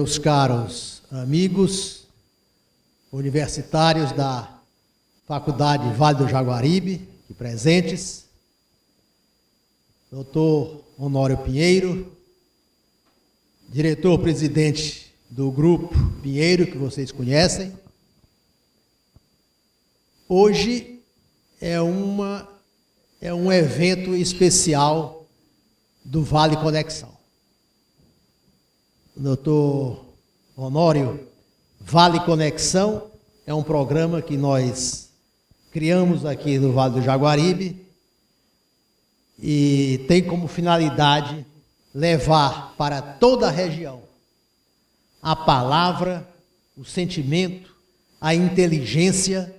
meus caros amigos universitários da Faculdade Vale do Jaguaribe, aqui presentes, doutor Honório Pinheiro, diretor-presidente do Grupo Pinheiro, que vocês conhecem. Hoje é um evento especial do Vale Conexão. Doutor Honório, Vale Conexão é um programa que nós criamos aqui no Vale do Jaguaribe e tem como finalidade levar para toda a região a palavra, o sentimento, a inteligência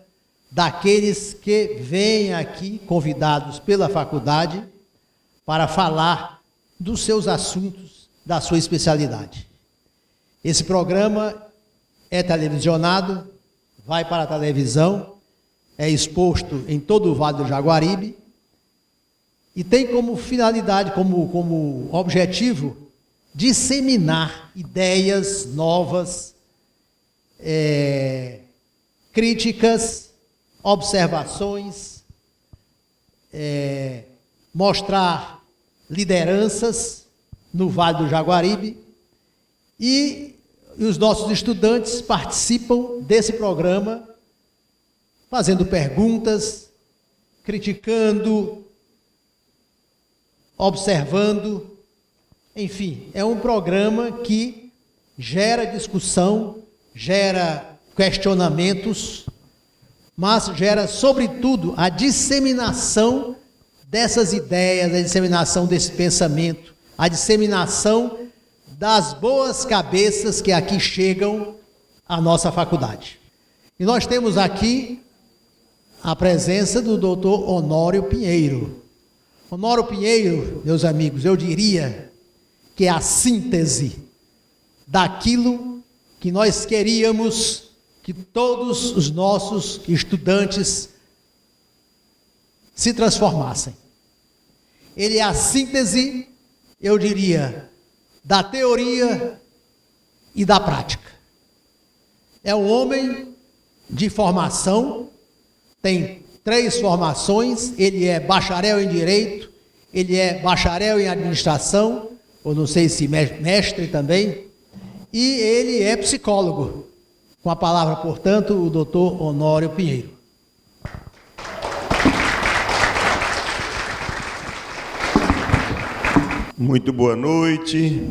daqueles que vêm aqui convidados pela faculdade para falar dos seus assuntos, da sua especialidade. Esse programa é televisionado, vai para a televisão, é exposto em todo o Vale do Jaguaribe e tem como finalidade, como objetivo, disseminar ideias novas, críticas, observações, mostrar lideranças no Vale do Jaguaribe e os nossos estudantes participam desse programa fazendo perguntas, criticando, observando, enfim, é um programa que gera discussão, gera questionamentos, mas gera, sobretudo, a disseminação dessas ideias, a disseminação desse pensamento, a disseminação das boas cabeças que aqui chegam à nossa faculdade. E nós temos aqui a presença do doutor Honório Pinheiro. Honório Pinheiro, meus amigos, eu diria que é a síntese daquilo que nós queríamos que todos os nossos estudantes se transformassem. Ele é a síntese, eu diria, da teoria e da prática. É um homem de formação, tem 3 formações, ele é bacharel em Direito, ele é bacharel em Administração, ou não sei se mestre também, e ele é psicólogo. Com a palavra, portanto, o doutor Honório Pinheiro. Muito boa noite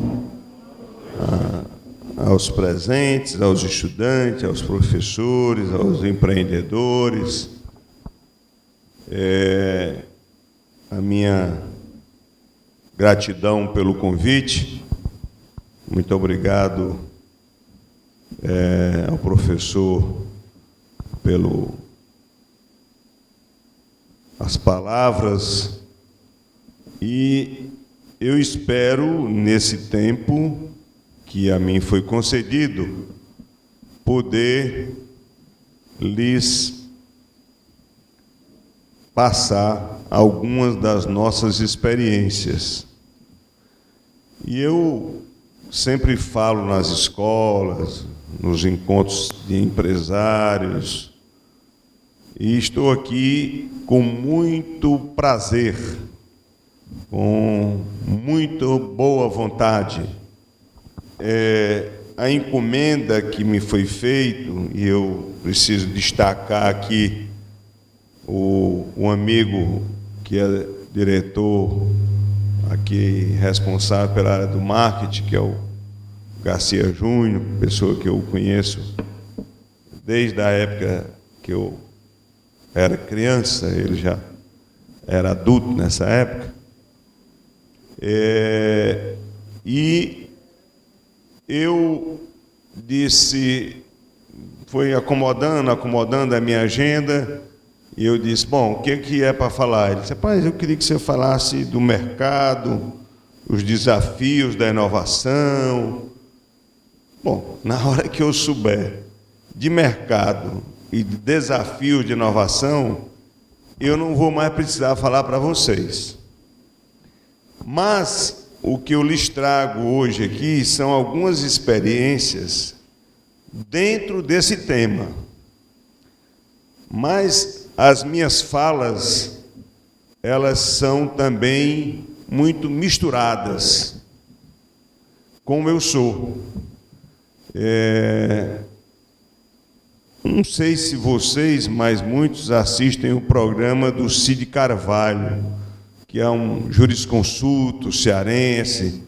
aos presentes, aos estudantes, aos professores, aos empreendedores. A minha gratidão pelo convite. Muito obrigado ao professor as palavras e eu espero, nesse tempo que a mim foi concedido, poder lhes passar algumas das nossas experiências. E eu sempre falo nas escolas, nos encontros de empresários, e estou aqui com muito prazer, com muito boa vontade. A encomenda que me foi feita, e eu preciso destacar aqui o amigo que é diretor aqui, responsável pela área do marketing, que é o Garcia Júnior, pessoa que eu conheço desde a época que eu era criança, ele já era adulto nessa época. E eu disse, foi acomodando a minha agenda, e eu disse, bom, o que é para falar? Ele disse, rapaz, eu queria que você falasse do mercado, os desafios da inovação. Bom, na hora que eu souber de mercado e de desafios de inovação, eu não vou mais precisar falar para vocês. Mas o que eu lhes trago hoje aqui são algumas experiências dentro desse tema. Mas as minhas falas, elas são também muito misturadas, como eu sou. Não sei se vocês, mas muitos assistem o programa do Cid Carvalho, que é um jurisconsulto cearense,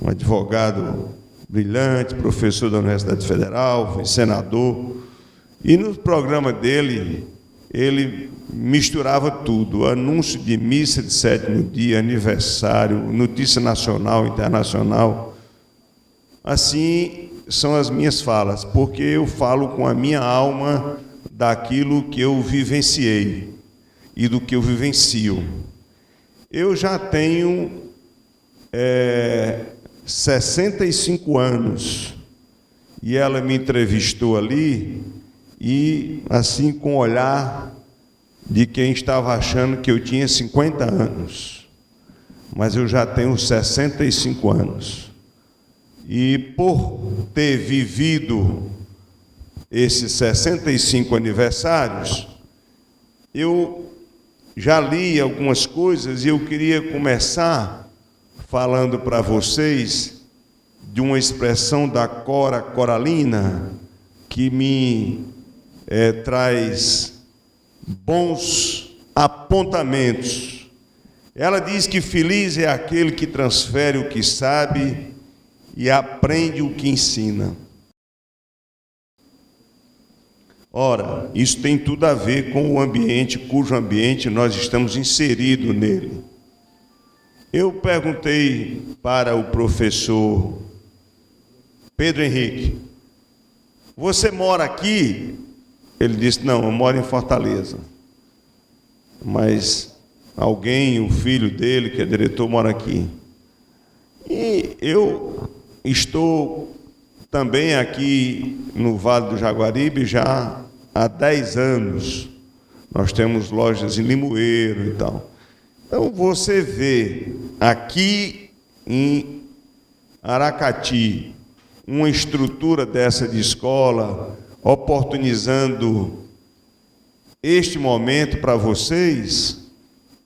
um advogado brilhante, professor da Universidade Federal, foi senador. E no programa dele, ele misturava tudo: anúncio de missa de sétimo dia, aniversário, notícia nacional, internacional. Assim são as minhas falas, porque eu falo com a minha alma daquilo que eu vivenciei e do que eu vivencio. Eu já tenho 65 anos, e ela me entrevistou ali, e assim com o olhar de quem estava achando que eu tinha 50 anos, mas eu já tenho 65 anos. E por ter vivido esses 65 aniversários, eu já li algumas coisas, e eu queria começar falando para vocês de uma expressão da Cora Coralina que me traz bons apontamentos. Ela diz que feliz é aquele que transfere o que sabe e aprende o que ensina. Ora, isso tem tudo a ver com o ambiente, cujo ambiente nós estamos inseridos nele. Eu perguntei para o professor Pedro Henrique: você mora aqui? Ele disse: não, eu moro em Fortaleza. Mas alguém, o filho dele, que é diretor, mora aqui. E eu estou também aqui no Vale do Jaguaribe já há 10 anos. Nós temos lojas em Limoeiro e tal. Então, você vê aqui em Aracati uma estrutura dessa de escola, oportunizando este momento para vocês,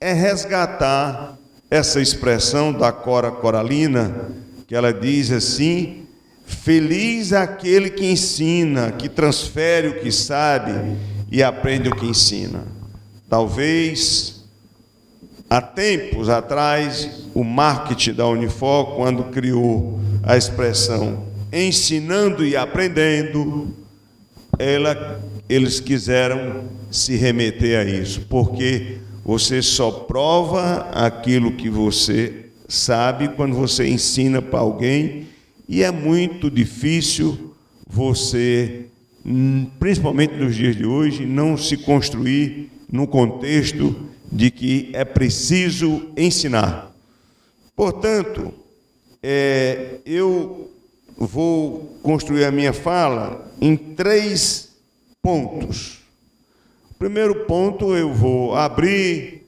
é resgatar essa expressão da Cora Coralina, que ela diz assim: feliz aquele que ensina, que transfere o que sabe e aprende o que ensina. Talvez, há tempos atrás, o marketing da Unifor, quando criou a expressão ensinando e aprendendo, eles quiseram se remeter a isso, porque você só prova aquilo que você sabe quando você ensina para alguém, e é muito difícil você, principalmente nos dias de hoje, não se construir no contexto de que é preciso ensinar. Portanto, eu vou construir a minha fala em 3 pontos. O primeiro ponto, eu vou abrir,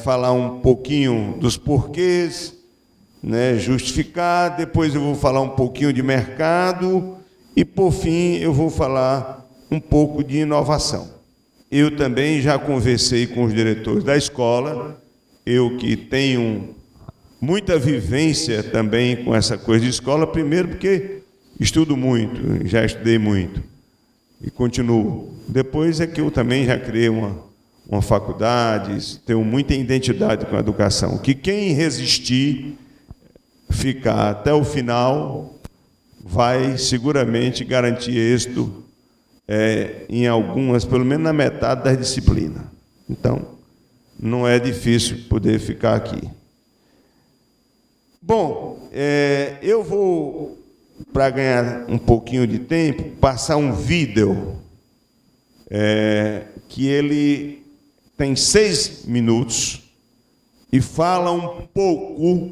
falar um pouquinho dos porquês, justificar, depois eu vou falar um pouquinho de mercado e, por fim, eu vou falar um pouco de inovação. Eu também já conversei com os diretores da escola, eu que tenho muita vivência também com essa coisa de escola, primeiro porque estudo muito, já estudei muito e continuo. Depois é que eu também já criei uma faculdade, tenho muita identidade com a educação, que quem resistir, ficar até o final, vai seguramente garantir êxito em algumas, pelo menos na metade das disciplinas. Então, não é difícil poder ficar aqui. Bom, eu vou, para ganhar um pouquinho de tempo, passar um vídeo que ele tem 6 minutos e fala um pouco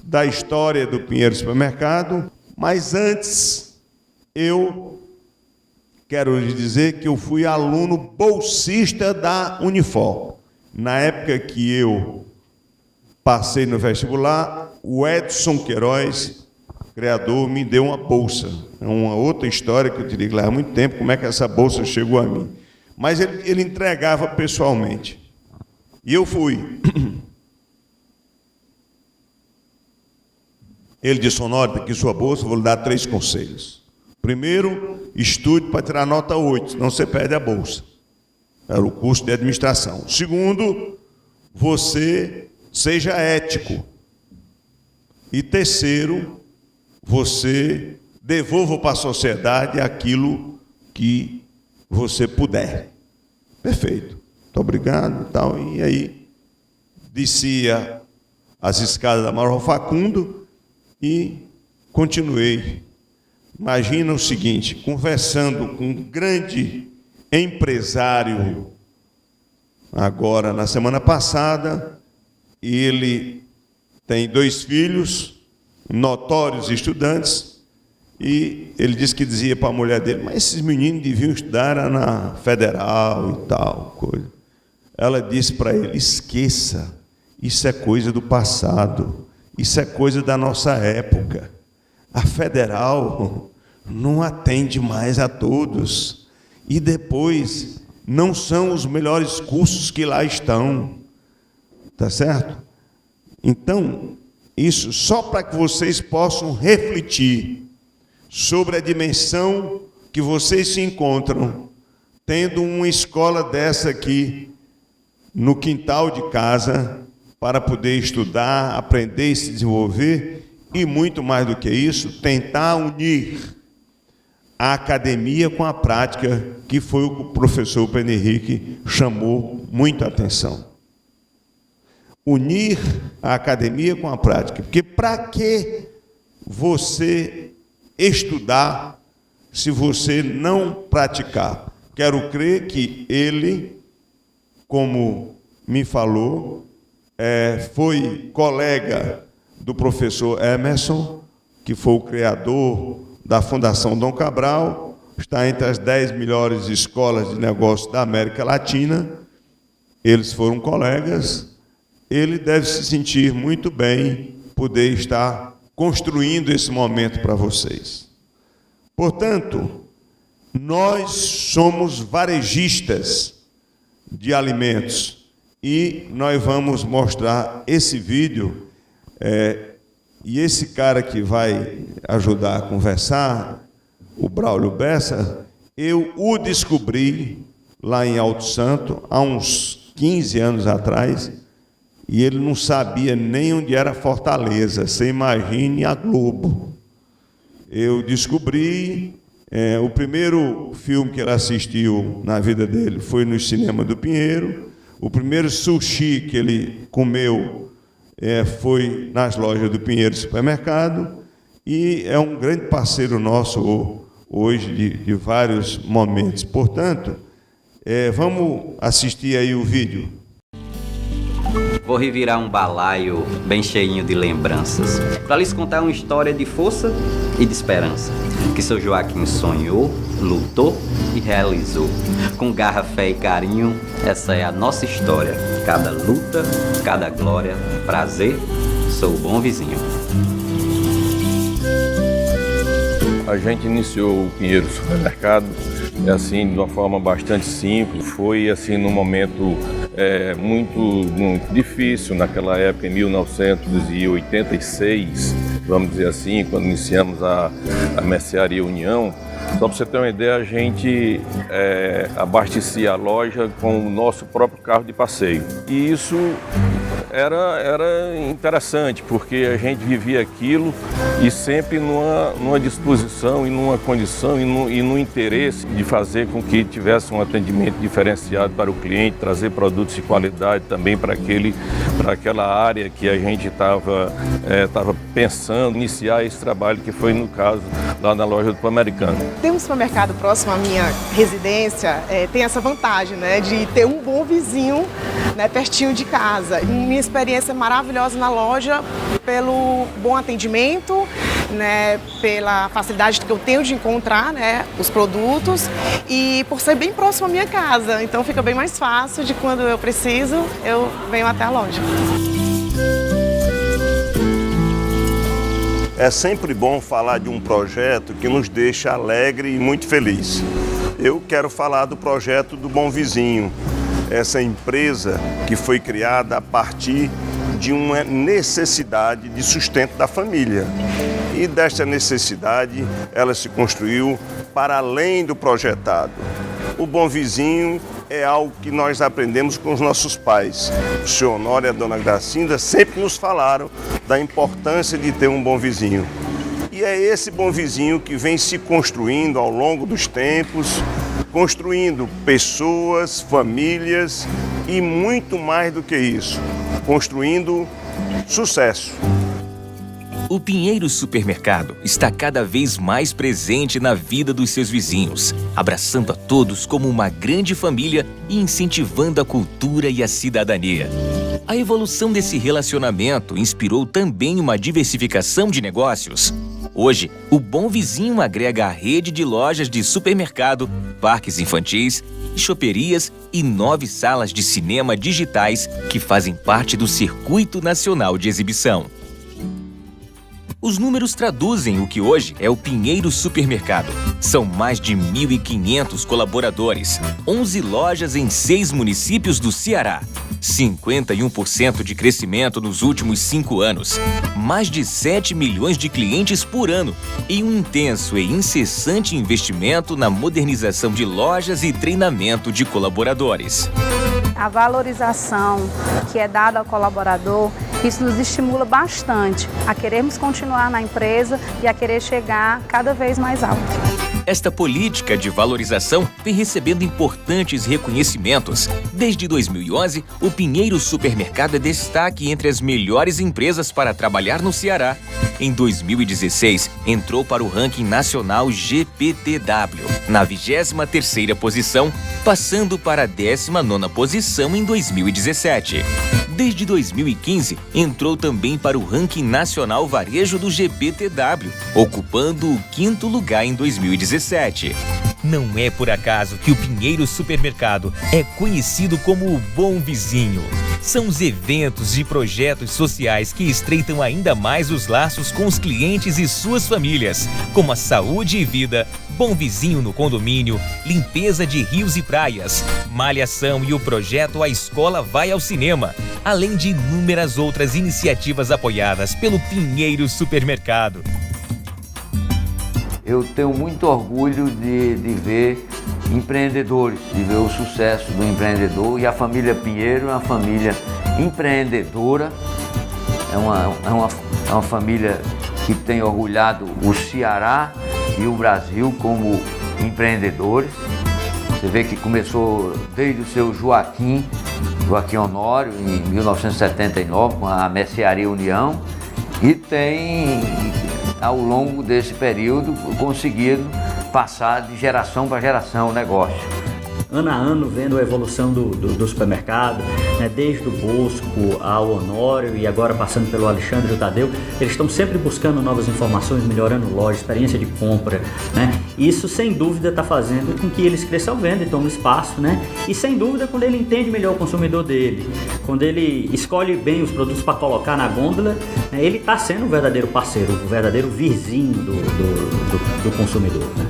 da história do Pinheiro Supermercado, mas antes eu quero lhes dizer que eu fui aluno bolsista da Unifor. Na época que eu passei no vestibular, o Edson Queiroz, criador, me deu uma bolsa. É uma outra história que eu teria que levar muito tempo, como é que essa bolsa chegou a mim. Mas ele entregava pessoalmente. E eu fui. Ele disse: Honório, está aqui sua bolsa, vou lhe dar 3 conselhos. Primeiro, estude para tirar nota 8, senão você perde a bolsa. Era o curso de administração. Segundo, você seja ético. E terceiro, você devolva para a sociedade aquilo que você puder. Perfeito. Muito obrigado e tal. E aí, descia as escadas da Marão Facundo e continuei. Imagina o seguinte, conversando com um grande empresário, agora, na semana passada, ele tem 2 filhos, notórios estudantes, e ele disse que dizia para a mulher dele: mas esses meninos deviam estudar na Federal e tal coisa. Ela disse para ele: esqueça, isso é coisa do passado, isso é coisa da nossa época. A Federal não atende mais a todos, e depois não são os melhores cursos que lá estão, tá certo? Então, isso só para que vocês possam refletir sobre a dimensão que vocês se encontram, tendo uma escola dessa aqui no quintal de casa, para poder estudar, aprender e se desenvolver, e muito mais do que isso, tentar unir a academia com a prática, que foi o que o professor Pedro Henrique chamou muita atenção. Unir a academia com a prática. Porque para que você estudar se você não praticar? Quero crer que ele, como me falou, foi colega do professor Emerson, que foi o criador da Fundação Dom Cabral, está entre as 10 melhores escolas de negócios da América Latina. Eles foram colegas. Ele deve se sentir muito bem poder estar construindo esse momento para vocês. Portanto, nós somos varejistas de alimentos e nós vamos mostrar esse vídeo. E esse cara que vai ajudar a conversar, o Braulio Bessa, eu o descobri lá em Alto Santo, há uns 15 anos atrás, e ele não sabia nem onde era Fortaleza. Você imagine a Globo. Eu descobri, o primeiro filme que ele assistiu na vida dele foi no Cinema do Pinheiro. O primeiro sushi que ele comeu foi nas lojas do Pinheiro Supermercado, e é um grande parceiro nosso hoje de vários momentos. Portanto, vamos assistir aí o vídeo. Vou revirar um balaio bem cheinho de lembranças, para lhes contar uma história de força e de esperança, que seu Joaquim sonhou, lutou e realizou. Com garra, fé e carinho, essa é a nossa história. Cada luta, cada glória, prazer, sou o bom vizinho. A gente iniciou o Pinheiro Supermercado assim, de uma forma bastante simples. Foi assim num momento muito difícil naquela época, em 1986, vamos dizer assim, quando iniciamos a Mercearia União. Só para você ter uma ideia, a gente abastecia a loja com o nosso próprio carro de passeio. E isso era interessante, porque a gente vivia aquilo e sempre numa disposição e numa condição e no interesse de fazer com que tivesse um atendimento diferenciado para o cliente, trazer produtos de qualidade também para aquela área que a gente estava pensando, iniciar esse trabalho, que foi no caso lá na loja do Pan-Americano. Ter um supermercado próximo à minha residência tem essa vantagem, né, de ter um bom vizinho, né, pertinho de casa. Minha experiência maravilhosa na loja pelo bom atendimento, né, pela facilidade que eu tenho de encontrar, né, os produtos, e por ser bem próximo à minha casa. Então fica bem mais fácil de, quando eu preciso, eu venho até a loja. é sempre bom falar de um projeto que nos deixa alegre e muito feliz. Eu quero falar do projeto do Bom Vizinho, essa empresa que foi criada a partir de uma necessidade de sustento da família. E desta necessidade, ela se construiu para além do projetado. O Bom Vizinho é algo que nós aprendemos com os nossos pais. O senhor Honório e a dona Gracinda sempre nos falaram da importância de ter um bom vizinho. E é esse bom vizinho que vem se construindo ao longo dos tempos, construindo pessoas, famílias e muito mais do que isso, construindo sucesso. O Pinheiro Supermercado está cada vez mais presente na vida dos seus vizinhos, abraçando a todos como uma grande família e incentivando a cultura e a cidadania. A evolução desse relacionamento inspirou também uma diversificação de negócios. Hoje, o Bom Vizinho agrega a rede de lojas de supermercado, parques infantis, choperias e 9 salas de cinema digitais que fazem parte do Circuito Nacional de Exibição. Os números traduzem o que hoje é o Pinheiro Supermercado. São mais de 1.500 colaboradores, 11 lojas em 6 municípios do Ceará, 51% de crescimento nos últimos 5 anos, mais de 7 milhões de clientes por ano e um intenso e incessante investimento na modernização de lojas e treinamento de colaboradores. A valorização que é dada ao colaborador, isso nos estimula bastante a querermos continuar na empresa e a querer chegar cada vez mais alto. Esta política de valorização vem recebendo importantes reconhecimentos. Desde 2011, o Pinheiro Supermercado é destaque entre as melhores empresas para trabalhar no Ceará. Em 2016, entrou para o ranking nacional GPTW, na 23ª posição, passando para a 19ª posição em 2017. Desde 2015, entrou também para o ranking nacional varejo do GPTW, ocupando o 5º lugar em 2017. Não é por acaso que o Pinheiro Supermercado é conhecido como o Bom Vizinho. São os eventos e projetos sociais que estreitam ainda mais os laços com os clientes e suas famílias, como a Saúde e Vida, Bom Vizinho no Condomínio, limpeza de rios e praias, malhação e o projeto A Escola Vai ao Cinema, além de inúmeras outras iniciativas apoiadas pelo Pinheiro Supermercado. Eu tenho muito orgulho de ver empreendedores, de ver o sucesso do empreendedor, e a família Pinheiro é uma família empreendedora, é uma família que tem orgulhado o Ceará e o Brasil como empreendedores. Você vê que começou desde o seu Joaquim Honório, em 1979, com a Mercearia União, e tem, ao longo desse período, conseguido passar de geração para geração o negócio. Ano a ano, vendo a evolução do supermercado, né, desde o Bosco ao Honório e agora passando pelo Alexandre e o Tadeu, eles estão sempre buscando novas informações, melhorando loja, experiência de compra, né? Isso, sem dúvida, está fazendo com que eles cresçam venda e tomem espaço, né? E, sem dúvida, quando ele entende melhor o consumidor dele, quando ele escolhe bem os produtos para colocar na gôndola, né, ele está sendo um verdadeiro parceiro, um verdadeiro vizinho do consumidor, né?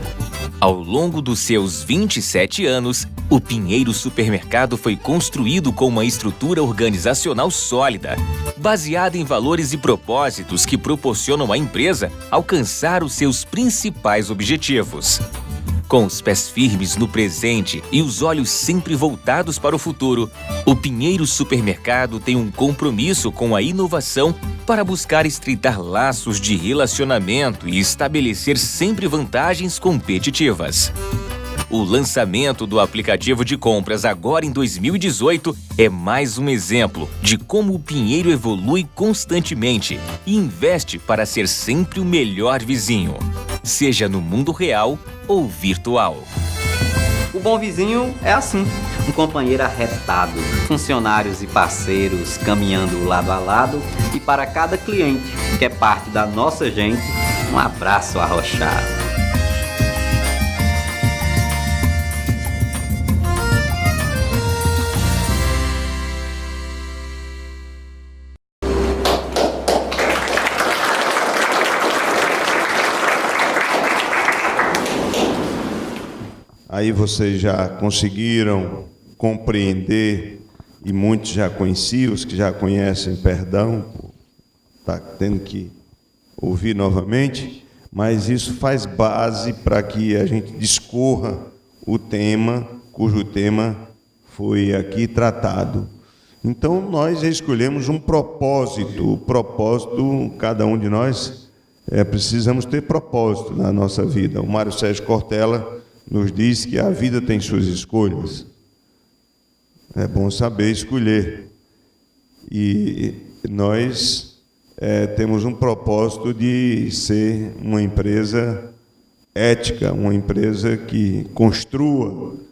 Ao longo dos seus 27 anos, o Pinheiro Supermercado foi construído com uma estrutura organizacional sólida, baseada em valores e propósitos que proporcionam à empresa alcançar os seus principais objetivos. Com os pés firmes no presente e os olhos sempre voltados para o futuro, o Pinheiro Supermercado tem um compromisso com a inovação para buscar estreitar laços de relacionamento e estabelecer sempre vantagens competitivas. O lançamento do aplicativo de compras agora em 2018 é mais um exemplo de como o Pinheiro evolui constantemente e investe para ser sempre o melhor vizinho, seja no mundo real ou virtual. O Bom Vizinho é assim, um companheiro arretado, funcionários e parceiros caminhando lado a lado, e para cada cliente que é parte da nossa gente, um abraço arrochado. aí vocês já conseguiram compreender, e muitos já conheciam, os que já conhecem, perdão, está tendo que ouvir novamente, mas isso faz base para que a gente discorra o tema, cujo tema foi aqui tratado. Então, nós escolhemos um propósito. O propósito, cada um de nós, precisamos ter propósito na nossa vida. O Mário Sérgio Cortella nos diz que a vida tem suas escolhas. É bom saber escolher. E nós temos um propósito de ser uma empresa ética, uma empresa que construa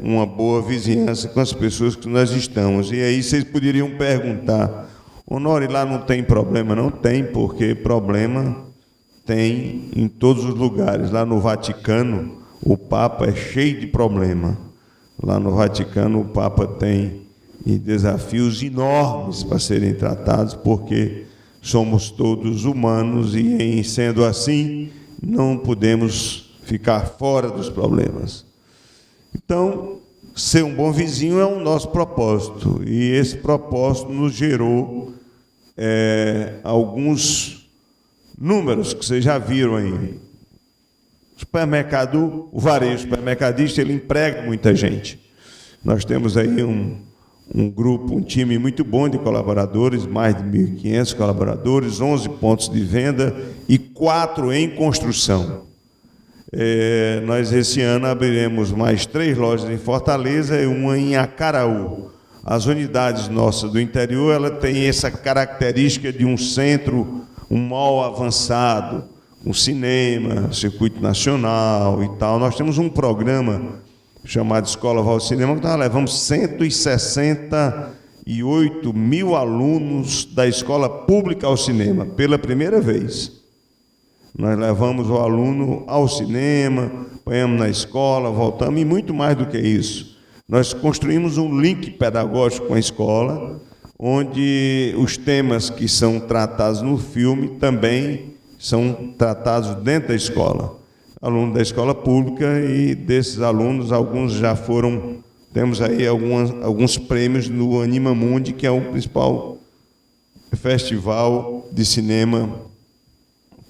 uma boa vizinhança com as pessoas que nós estamos. E aí vocês poderiam perguntar, Honório, lá não tem problema? Não tem, porque problema tem em todos os lugares. Lá no Vaticano, o Papa é cheio de problema. Lá no Vaticano, o Papa tem desafios enormes para serem tratados, porque somos todos humanos e, em sendo assim, não podemos ficar fora dos problemas. Então, ser um bom vizinho é o nosso propósito, e esse propósito nos gerou alguns números que vocês já viram aí. Supermercado, o varejo supermercadista, ele emprega muita gente. Nós temos aí um grupo, um time muito bom de colaboradores, mais de 1.500 colaboradores, 11 pontos de venda e 4 em construção. Nós, esse ano, abriremos mais 3 lojas em Fortaleza e uma em Acaraú. As unidades nossas do interior, ela tem essa característica de um centro, um mall avançado, um cinema, circuito nacional e tal. Nós temos um programa chamado Escola Val Cinema, que nós levamos 168 mil alunos da escola pública ao cinema, pela primeira vez. Nós levamos o aluno ao cinema, apanhamos na escola, voltamos, e muito mais do que isso. Nós construímos um link pedagógico com a escola, onde os temas que são tratados no filme também são tratados dentro da escola. Aluno da escola pública, e desses alunos, alguns já foram, temos aí alguns prêmios no Anima Mundi, que é o principal festival de cinema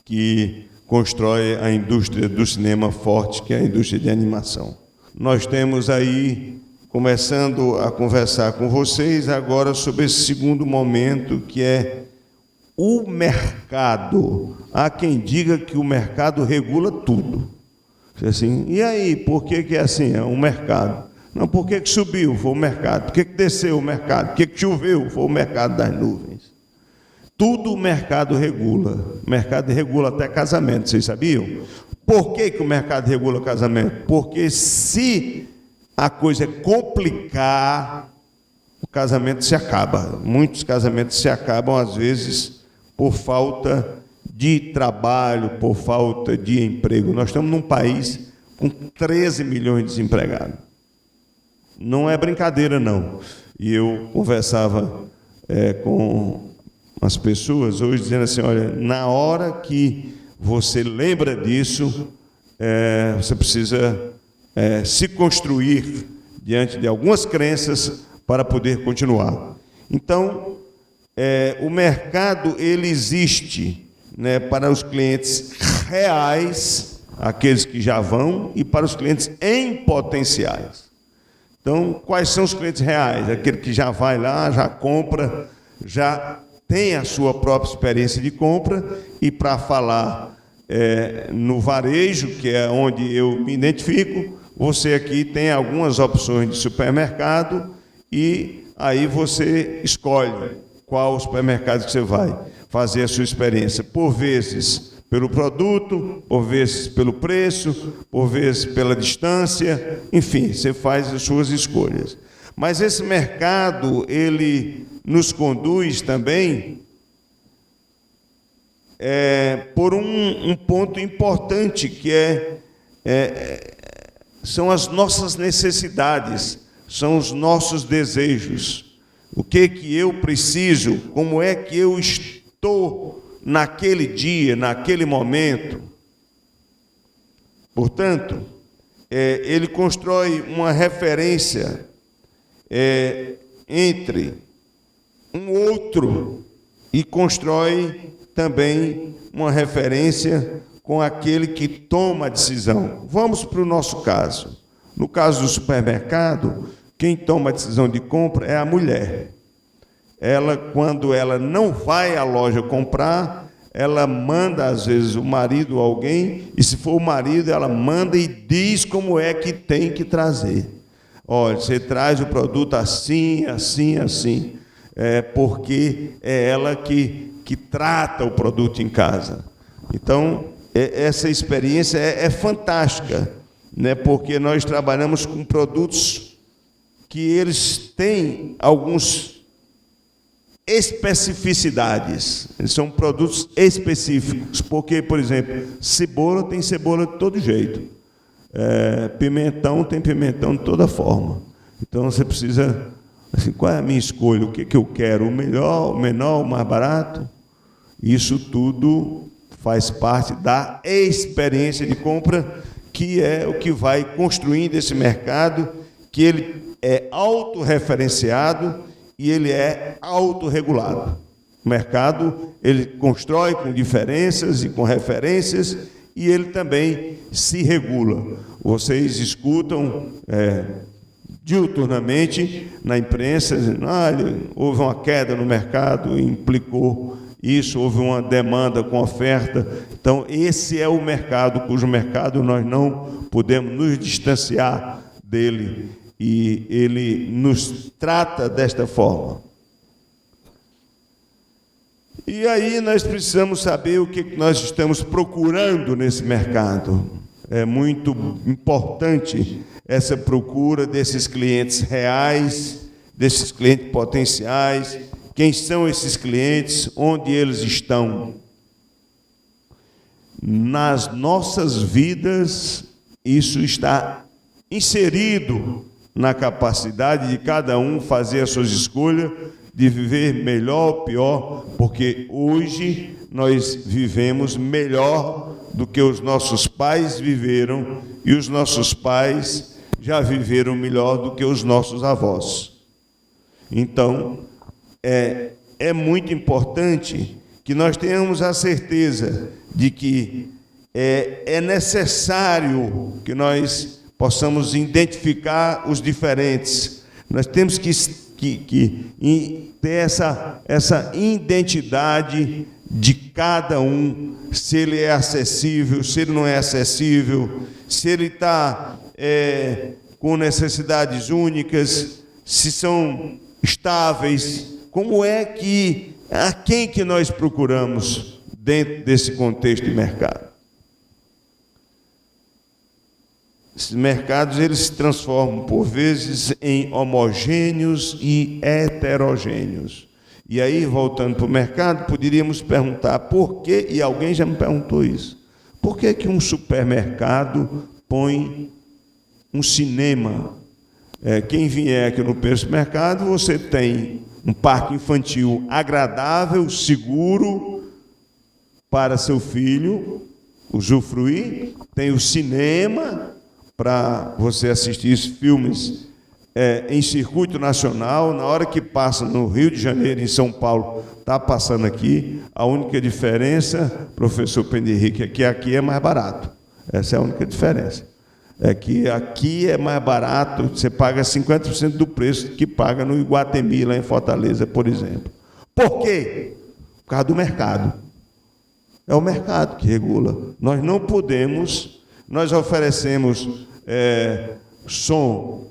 que constrói a indústria do cinema forte, que é a indústria de animação. Nós temos aí, começando a conversar com vocês agora sobre esse segundo momento, que é o mercado. Há quem diga que o mercado regula tudo. Assim, e aí, por que é assim? É um mercado. Não, por que subiu? Foi o mercado. Por que desceu? O mercado. Por que choveu? Foi o mercado das nuvens. Tudo o mercado regula. O mercado regula até casamento, vocês sabiam? Por que o mercado regula casamento? Porque se a coisa complicar, o casamento se acaba. Muitos casamentos se acabam, às vezes, por falta de trabalho, por falta de emprego. Nós estamos num país com 13 milhões de desempregados. Não é brincadeira, não. E eu conversava com as pessoas hoje, dizendo assim, olha, na hora que você lembra disso, você precisa se construir diante de algumas crenças para poder continuar. Então, o mercado, ele existe, né, para os clientes reais, aqueles que já vão, e para os clientes em potenciais. Então, quais são os clientes reais? Aquele que já vai lá, já compra, já tem a sua própria experiência de compra, e para falar no varejo, que é onde eu me identifico, você aqui tem algumas opções de supermercado, e aí você escolhe qual supermercado que você vai fazer a sua experiência, por vezes pelo produto, por vezes pelo preço, por vezes pela distância, enfim, você faz as suas escolhas. Mas esse mercado, ele nos conduz também por um ponto importante, que são as nossas necessidades, são os nossos desejos. O que eu preciso, como é que eu estou naquele dia, naquele momento. Portanto, ele constrói uma referência entre um outro e constrói também uma referência com aquele que toma a decisão. Vamos para o nosso caso. No caso do supermercado, quem toma a decisão de compra é a mulher. Ela, quando ela não vai à loja comprar, ela manda, às vezes, o marido ou alguém, e se for o marido, ela manda e diz como é que tem que trazer. Olha, você traz o produto assim, assim, assim, porque é ela que trata o produto em casa. Então, essa experiência é fantástica, né? Porque nós trabalhamos com produtos que eles têm alguns especificidades. Eles são produtos específicos, porque, por exemplo, cebola tem cebola de todo jeito. Pimentão tem pimentão de toda forma. Então, você precisa... Assim, qual é a minha escolha? O que eu quero? O melhor, o menor, o mais barato? Isso tudo faz parte da experiência de compra, que é o que vai construindo esse mercado, que ele é autorreferenciado e ele é autorregulado. O mercado, ele constrói com diferenças e com referências, e ele também se regula. Vocês escutam diuturnamente na imprensa, dizendo, houve uma queda no mercado, implicou isso, houve uma demanda com oferta. Então, esse é o mercado, cujo mercado nós não podemos nos distanciar dele, e ele nos trata desta forma. E aí nós precisamos saber o que nós estamos procurando nesse mercado. É muito importante essa procura desses clientes reais, desses clientes potenciais. Quem são esses clientes? Onde eles estão? Nas nossas vidas, isso está inserido na capacidade de cada um fazer as suas escolhas, de viver melhor ou pior, porque hoje nós vivemos melhor do que os nossos pais viveram, e os nossos pais já viveram melhor do que os nossos avós. Então, é muito importante que nós tenhamos a certeza de que é necessário que nós possamos identificar os diferentes. Nós temos que ter essa identidade de cada um, se ele é acessível, se ele não é acessível, se ele está com necessidades únicas, se são estáveis, como é que, a quem que nós procuramos dentro desse contexto de mercado. Esses mercados, eles se transformam, por vezes, em homogêneos e heterogêneos. E aí, voltando para o mercado, poderíamos perguntar por quê, e alguém já me perguntou isso, por que que um supermercado põe um cinema? Quem vier aqui no supermercado, você tem um parque infantil agradável, seguro, para seu filho usufruir, tem o cinema para você assistir os filmes em circuito nacional. Na hora que passa no Rio de Janeiro, em São Paulo, está passando aqui. A única diferença, professor Pedro Henrique, é que aqui é mais barato. Essa é a única diferença. É que aqui é mais barato, você paga 50% do preço que paga no Iguatemi, lá em Fortaleza, por exemplo. Por quê? Por causa do mercado. É o mercado que regula. Nós não podemos, nós oferecemos som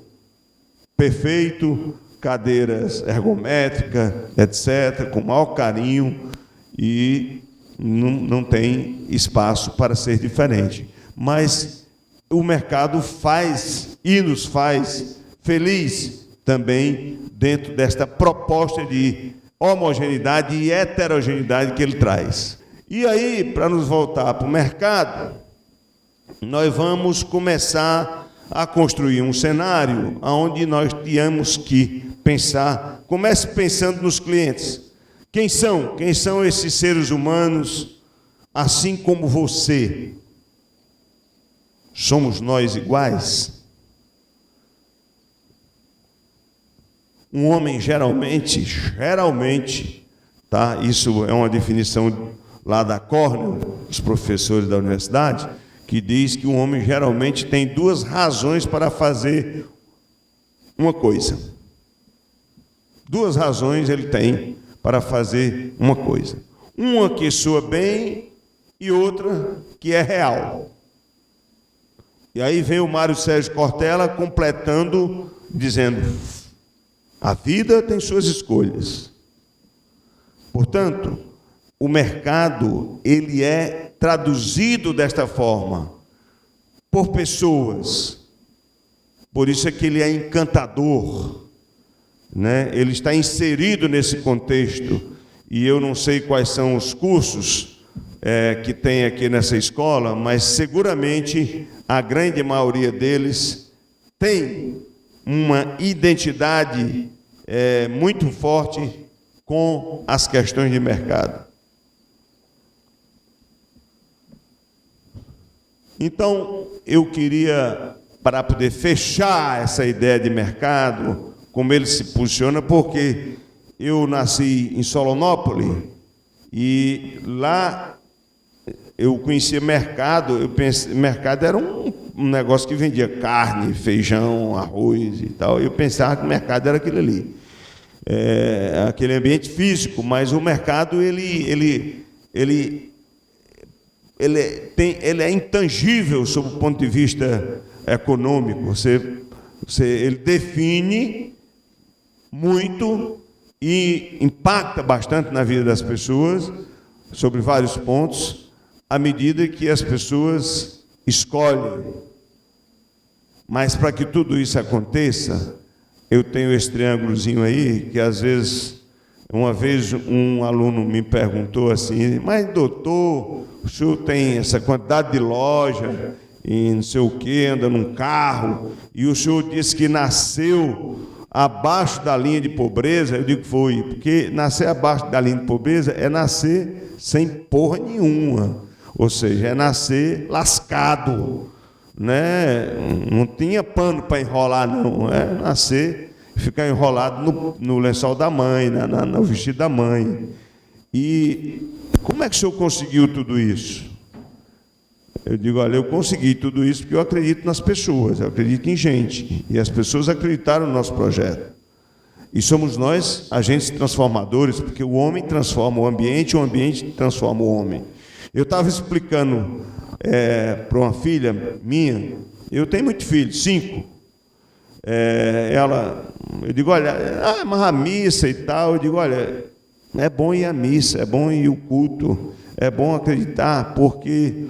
perfeito, cadeiras ergométricas, etc., com o maior carinho, e não tem espaço para ser diferente. Mas o mercado faz e nos faz feliz também dentro desta proposta de homogeneidade e heterogeneidade que ele traz. E aí, para nos voltar para o mercado, nós vamos começar a construir um cenário onde nós temos que pensar, comece pensando nos clientes. Quem são? Quem são esses seres humanos, assim como você? somos nós iguais? Um homem geralmente, tá? Isso é uma definição lá da Cornell, os professores da universidade, que diz que um homem geralmente tem 2 razões para fazer uma coisa. 2 razões ele tem para fazer uma coisa. Uma que soa bem e outra que é real. E aí vem o Mário Sérgio Cortella completando, dizendo: a vida tem suas escolhas. Portanto, o mercado, ele é traduzido desta forma, por pessoas. Por isso é que ele é encantador, né? Ele está inserido nesse contexto. E eu não sei quais são os cursos que tem aqui nessa escola, mas seguramente a grande maioria deles tem uma identidade muito forte com as questões de mercado. Então, eu queria, para poder fechar essa ideia de mercado, como ele se posiciona, porque eu nasci em Solonópolis e lá eu conhecia mercado, eu pensei, mercado era um negócio que vendia carne, feijão, arroz e tal. Eu pensava que o mercado era aquilo ali, aquele ambiente físico, mas o mercado ele é intangível sob o ponto de vista econômico. Ele define muito e impacta bastante na vida das pessoas sobre vários pontos, à medida que as pessoas escolhem. Mas para que tudo isso aconteça, eu tenho esse triângulozinho aí, que às vezes, uma vez um aluno me perguntou assim: mas doutor, o senhor tem essa quantidade de loja e não sei o quê, anda num carro, e o senhor disse que nasceu abaixo da linha de pobreza? Eu digo: foi, porque nascer abaixo da linha de pobreza é nascer sem porra nenhuma, ou seja, é nascer lascado, né? Não tinha pano para enrolar, não, é nascer, ficar enrolado no lençol da mãe, no vestido da mãe. E como é que o senhor conseguiu tudo isso? Eu digo: olha, eu consegui tudo isso porque eu acredito nas pessoas, eu acredito em gente, e as pessoas acreditaram no nosso projeto. E somos nós agentes transformadores, porque o homem transforma o ambiente transforma o homem. Eu estava explicando para uma filha minha, eu tenho muitos filhos, 5. Eu digo: olha, mas a missa e tal. Eu digo: olha, é bom ir à missa, é bom ir ao culto, é bom acreditar, porque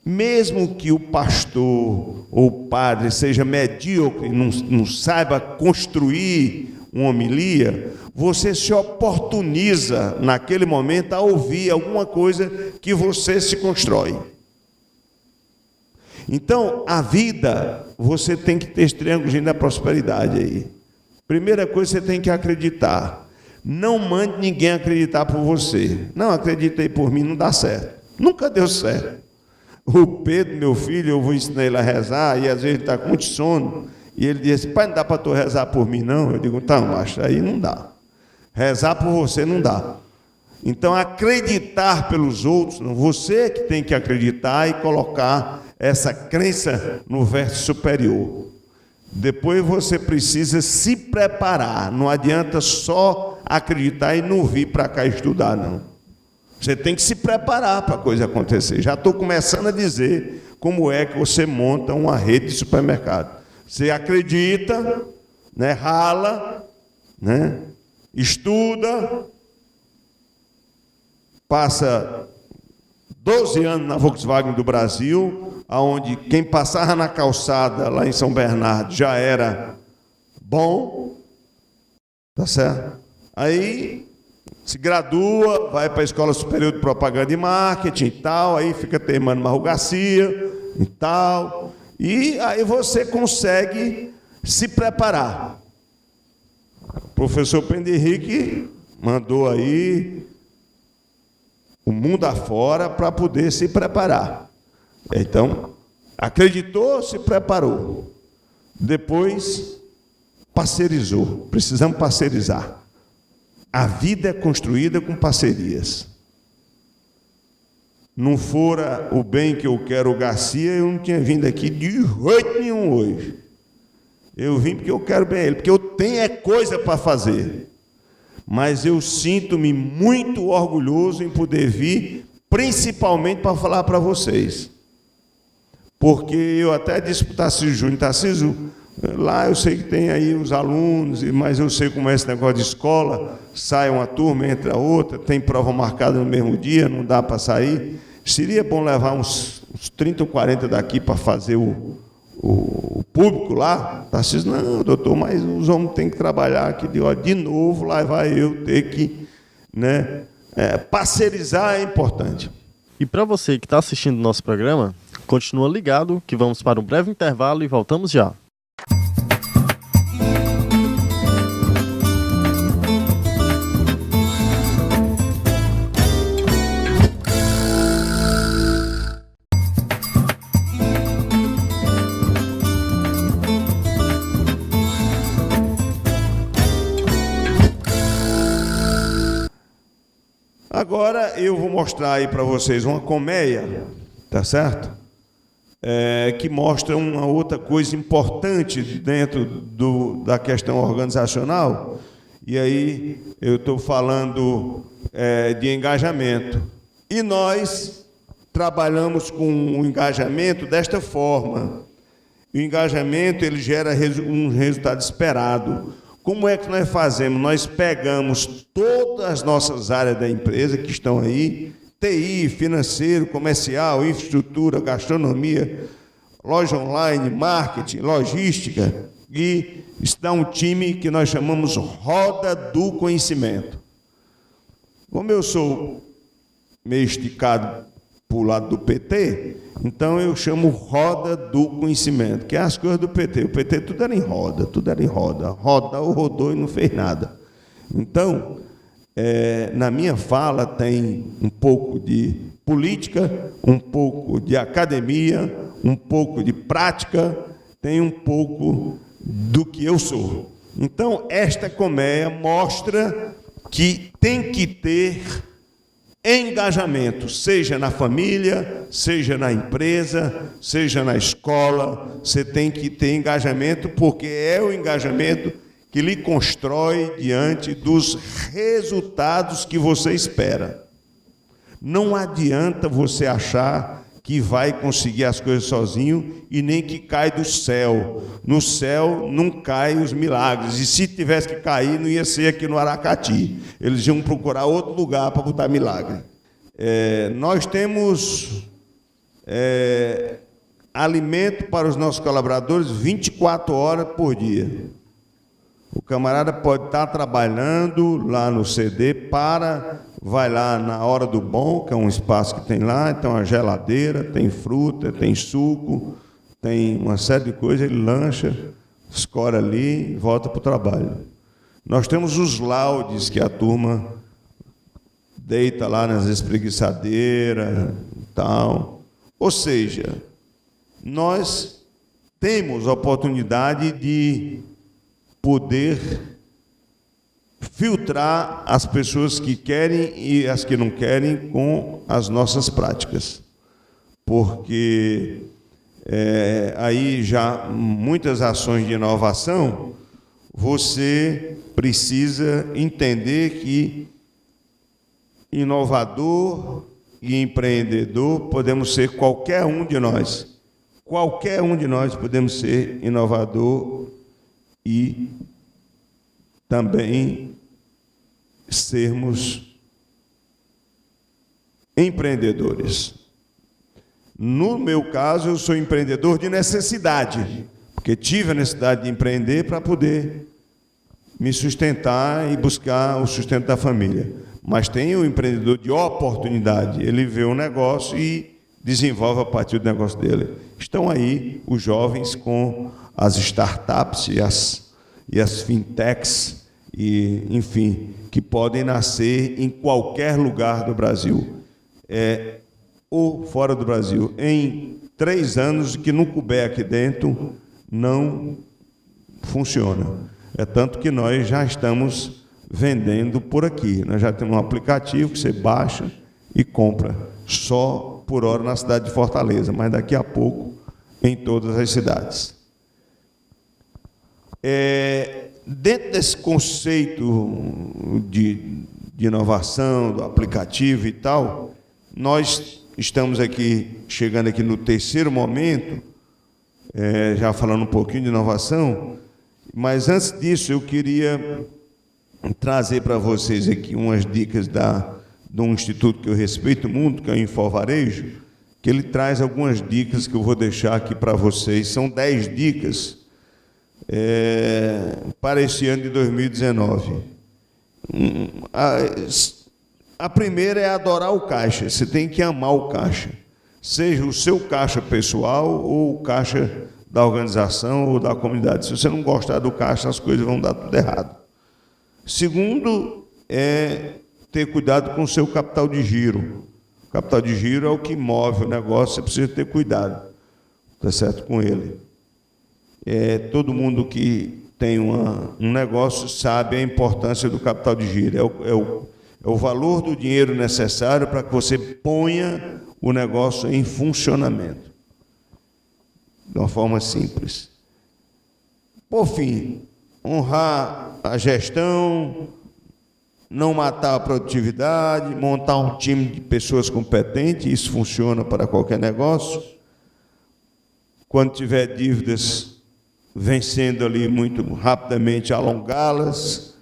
mesmo que o pastor ou o padre seja medíocre, não saiba construir uma homilia, você se oportuniza naquele momento a ouvir alguma coisa que você se constrói. Então, a vida, você tem que ter esse triângulo da prosperidade aí. Primeira coisa, você tem que acreditar. Não mande ninguém acreditar por você. Não, acredita aí por mim, não dá certo. Nunca deu certo. O Pedro, meu filho, eu vou ensinar ele a rezar, e às vezes ele está com muito sono, e ele diz: pai, não dá para tu rezar por mim, não? Eu digo: tá, macho, aí não dá. Rezar por você não dá. Então, acreditar pelos outros, você que tem que acreditar e colocar essa crença no verso superior. Depois você precisa se preparar. Não adianta só acreditar e não vir para cá estudar, não. Você tem que se preparar para a coisa acontecer. Já estou começando a dizer como é que você monta uma rede de supermercado. Você acredita, né, rala, né, estuda, passa 12 anos na Volkswagen do Brasil, onde quem passava na calçada lá em São Bernardo já era bom, tá certo? Aí se gradua, vai para a Escola Superior de Propaganda e Marketing e tal, aí fica teimando uma arrogacia e tal, e aí você consegue se preparar. O professor Pedro Henrique mandou aí o mundo afora para poder se preparar. Então, Acreditou, se preparou. Depois, parceirizou. Precisamos parceirizar. A vida é construída com parcerias. Não fora o bem que eu quero o Garcia, eu não tinha vindo aqui de jeito nenhum hoje. Eu vim porque eu quero bem ele, porque eu tenho coisa para fazer. Mas eu sinto-me muito orgulhoso em poder vir, principalmente para falar para vocês. Porque eu até disse para o Tarcísio Júnior, Tarcísio, lá eu sei que tem aí os alunos, mas eu sei como é esse negócio de escola, sai uma turma, entra outra, tem prova marcada no mesmo dia, não dá para sair. Seria bom levar uns 30 ou 40 daqui para fazer o público lá. Tarcísio, não, doutor, mas os homens têm que trabalhar aqui. De novo, lá vai eu ter que, né, parceirizar é importante. E para você que está assistindo o nosso programa, continua ligado que vamos para um breve intervalo e voltamos já. Agora eu vou mostrar aí para vocês uma colmeia, tá certo? Que mostra uma outra coisa importante dentro da questão organizacional. E aí eu estou falando de engajamento. E nós trabalhamos com o engajamento desta forma. O engajamento ele gera um resultado esperado. Como é que nós fazemos? Nós pegamos todas as nossas áreas da empresa que estão aí, TI, financeiro, comercial, infraestrutura, gastronomia, loja online, marketing, logística, e isso dá um time que nós chamamos Roda do Conhecimento. Como eu sou meio esticado para o lado do PT, então eu chamo Roda do Conhecimento, que é as coisas do PT. O PT tudo era em roda, tudo era em roda. Rodou, rodou e não fez nada. Então, na minha fala tem um pouco de política, um pouco de academia, um pouco de prática, tem um pouco do que eu sou. Então, esta colmeia mostra que tem que ter engajamento, seja na família, seja na empresa, seja na escola, você tem que ter engajamento, porque é o engajamento que lhe constrói diante dos resultados que você espera. Não adianta você achar que vai conseguir as coisas sozinho e nem que cai do céu. No céu não caem os milagres. E se tivesse que cair, não ia ser aqui no Aracati. Eles iam procurar outro lugar para botar milagre. Nós temos alimento para os nossos colaboradores 24 horas por dia. O camarada pode estar trabalhando lá no CD, vai lá na hora do bom, que é um espaço que tem lá, tem uma geladeira, tem fruta, tem suco, tem uma série de coisas, ele lancha, escora ali e volta para o trabalho. Nós temos os laudes que a turma deita lá nas espreguiçadeiras e tal. Ou seja, nós temos a oportunidade de poder filtrar as pessoas que querem e as que não querem com as nossas práticas. Porque aí já muitas ações de inovação, você precisa entender que inovador e empreendedor podemos ser qualquer um de nós. Qualquer um de nós podemos ser inovador e também sermos empreendedores. No meu caso, eu sou empreendedor de necessidade, porque tive a necessidade de empreender para poder me sustentar e buscar o sustento da família. Mas tem o empreendedor de oportunidade, ele vê um negócio e desenvolve a partir do negócio dele. Estão aí os jovens com as startups e as fintechs, enfim, que podem nascer em qualquer lugar do Brasil, ou fora do Brasil. Em 3 anos que no couber aqui dentro não funciona. É tanto que nós já estamos vendendo por aqui. Nós já temos um aplicativo que você baixa e compra, só por hora na cidade de Fortaleza, mas daqui a pouco em todas as cidades. Dentro desse conceito de inovação, do aplicativo e tal, nós estamos aqui, chegando aqui no terceiro momento, já falando um pouquinho de inovação, mas antes disso eu queria trazer para vocês aqui umas dicas de um instituto que eu respeito muito, que é o Infovarejo, que ele traz algumas dicas que eu vou deixar aqui para vocês. São 10 dicas para esse ano de 2019. A primeira é adorar o caixa. Você tem que amar o caixa, seja o seu caixa pessoal ou o caixa da organização ou da comunidade. Se você não gostar do caixa, as coisas vão dar tudo errado. Segundo é ter cuidado com o seu capital de giro. O capital de giro é o que move o negócio, você precisa ter cuidado, tá certo, com ele. Todo mundo que tem um negócio sabe a importância do capital de giro. É o valor do dinheiro necessário para que você ponha o negócio em funcionamento, de uma forma simples. Por fim, honrar a gestão, não matar a produtividade, montar um time de pessoas competentes, isso funciona para qualquer negócio. Quando tiver dívidas, vencendo ali muito rapidamente, alongá-las,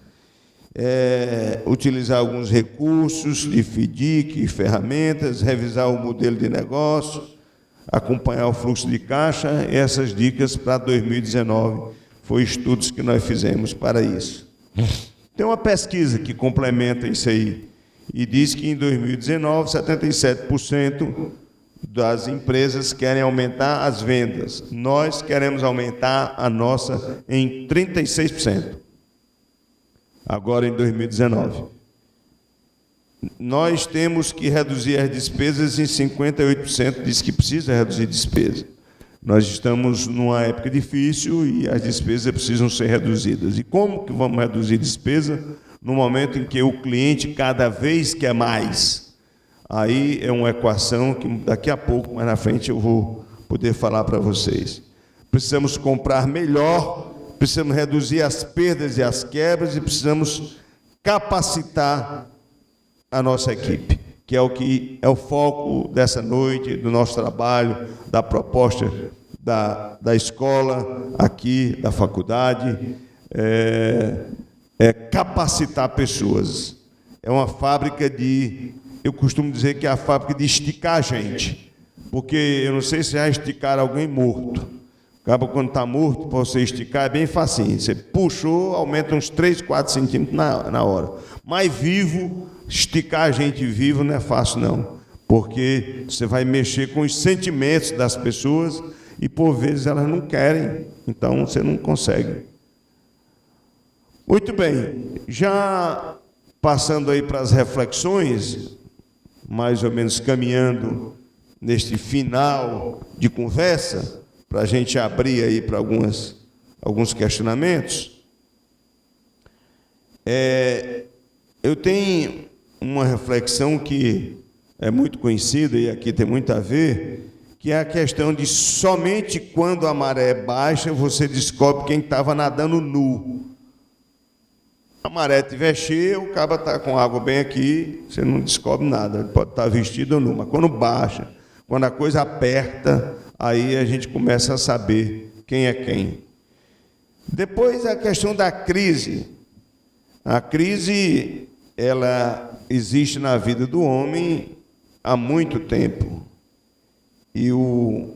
utilizar alguns recursos de FDIC, ferramentas, revisar o modelo de negócio, acompanhar o fluxo de caixa. Essas dicas para 2019 foram estudos que nós fizemos para isso. Tem uma pesquisa que complementa isso aí e diz que em 2019, 77% das empresas querem aumentar as vendas. Nós queremos aumentar a nossa em 36%. Agora em 2019. Nós temos que reduzir as despesas em 58%, diz que precisa reduzir despesa. Nós estamos numa época difícil e as despesas precisam ser reduzidas. E como que vamos reduzir despesa? No momento em que o cliente cada vez quer mais. Aí é uma equação que daqui a pouco, mais na frente, eu vou poder falar para vocês. Precisamos comprar melhor, precisamos reduzir as perdas e as quebras e precisamos capacitar a nossa equipe, que é o foco dessa noite, do nosso trabalho, da proposta da escola, aqui, da faculdade, capacitar pessoas. É uma fábrica eu costumo dizer que é a fábrica de esticar a gente, porque eu não sei se já esticaram alguém morto. Acaba quando está morto, para você esticar é bem facinho. Você puxou, aumenta uns 3, 4 centímetros na hora. Mas vivo, esticar a gente vivo não é fácil, não. Porque você vai mexer com os sentimentos das pessoas e, por vezes, elas não querem. Então, você não consegue. Muito bem. Já passando aí para as reflexões, mais ou menos caminhando neste final de conversa, para a gente abrir aí para alguns questionamentos, eu tenho uma reflexão que é muito conhecida e aqui tem muito a ver, que é a questão de somente quando a maré baixa você descobre quem estava nadando nu. A maré estiver cheia, o cabo está com água bem aqui, você não descobre nada, ele pode estar vestido ou nu, mas quando baixa, quando a coisa aperta, aí a gente começa a saber quem é quem. Depois a questão da crise. A crise, ela existe na vida do homem há muito tempo. E o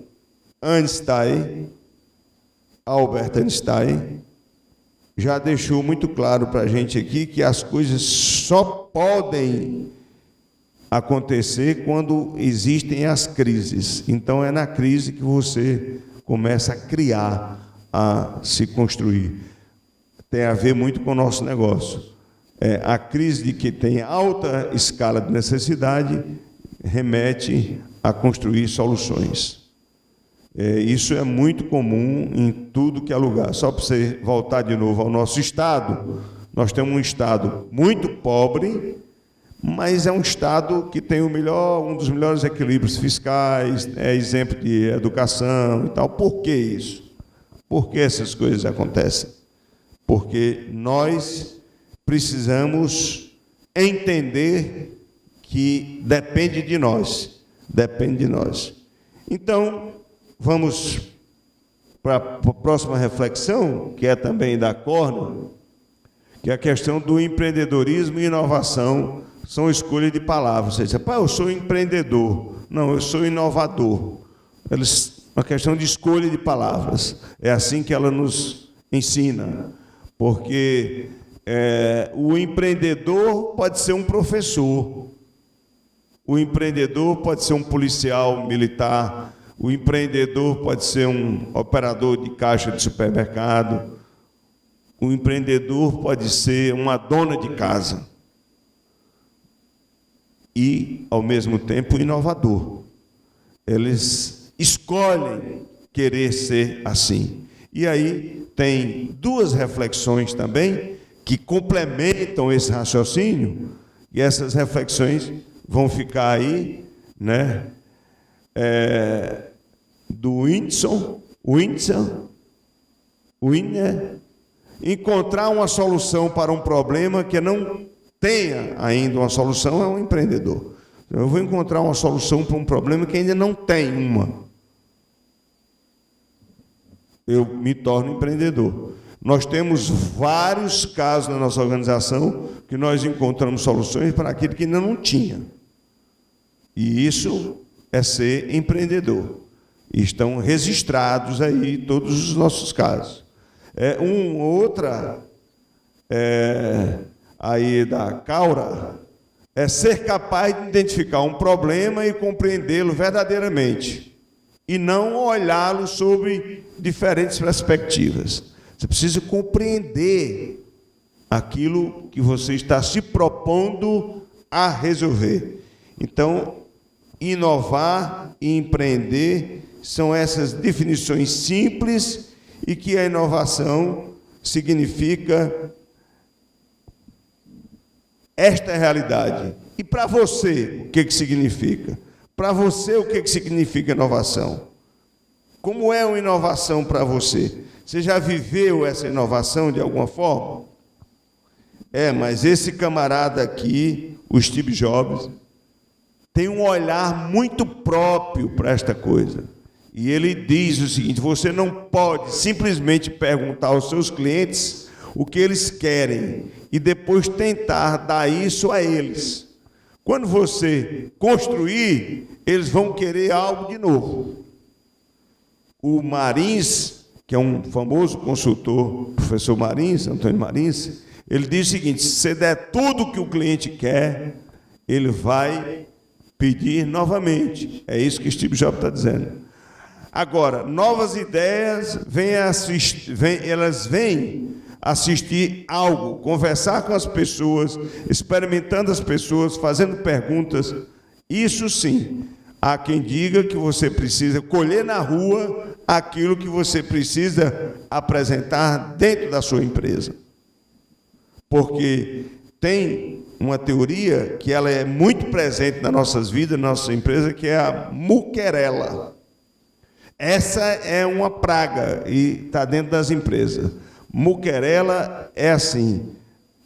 Albert Einstein, já deixou muito claro para a gente aqui que as coisas só podem acontecer quando existem as crises. Então, é na crise que você começa a criar, a se construir. Tem a ver muito com o nosso negócio. A crise de que tem alta escala de necessidade remete a construir soluções. Isso é muito comum em tudo que é lugar. Só para você voltar de novo ao nosso estado, nós temos um estado muito pobre, mas é um estado que tem um dos melhores equilíbrios fiscais, é exemplo de educação e tal. Por que isso? Por que essas coisas acontecem? Porque nós precisamos entender que depende de nós. Depende de nós. Então, vamos para a próxima reflexão, que é também da Cornell, que é a questão do empreendedorismo e inovação. São escolha de palavras. Você diz, eu sou empreendedor. Não, eu sou inovador. Uma questão de escolha de palavras. É assim que ela nos ensina. Porque o empreendedor pode ser um professor. O empreendedor pode ser um policial militar. O empreendedor pode ser um operador de caixa de supermercado. O empreendedor pode ser uma dona de casa. E, ao mesmo tempo, inovador. Eles escolhem querer ser assim. E aí tem duas reflexões também que complementam esse raciocínio, e essas reflexões vão ficar aí, né? Do Winner, encontrar uma solução para um problema que não tenha ainda uma solução é um empreendedor. Eu vou encontrar uma solução para um problema que ainda não tem uma. Eu me torno empreendedor. Nós temos vários casos na nossa organização que nós encontramos soluções para aquilo que ainda não tinha. E isso é ser empreendedor. E estão registrados aí todos os nossos casos. Outra aí da Caura é ser capaz de identificar um problema e compreendê-lo verdadeiramente e não olhá-lo sob diferentes perspectivas. Você precisa compreender aquilo que você está se propondo a resolver. Então, inovar e empreender são essas definições simples e que a inovação significa esta realidade. E para você, o que significa? Para você, o que significa inovação? Como é uma inovação para você? Você já viveu essa inovação de alguma forma? Mas esse camarada aqui, o Steve Jobs, tem um olhar muito próprio para esta coisa. E ele diz o seguinte: você não pode simplesmente perguntar aos seus clientes o que eles querem e depois tentar dar isso a eles. Quando você construir, eles vão querer algo de novo. O Marins, que é um famoso consultor, professor Marins, Antônio Marins, ele diz o seguinte: se você der tudo o que o cliente quer, ele vai pedir novamente. É isso que Steve Jobs está dizendo. Agora, novas ideias elas vêm assistir algo, conversar com as pessoas, experimentando as pessoas, fazendo perguntas. Isso sim, há quem diga que você precisa colher na rua aquilo que você precisa apresentar dentro da sua empresa. Porque tem uma teoria que ela é muito presente nas nossas vidas, na nossa empresa, que é a muquerela. Essa é uma praga e está dentro das empresas. Muquerela é assim: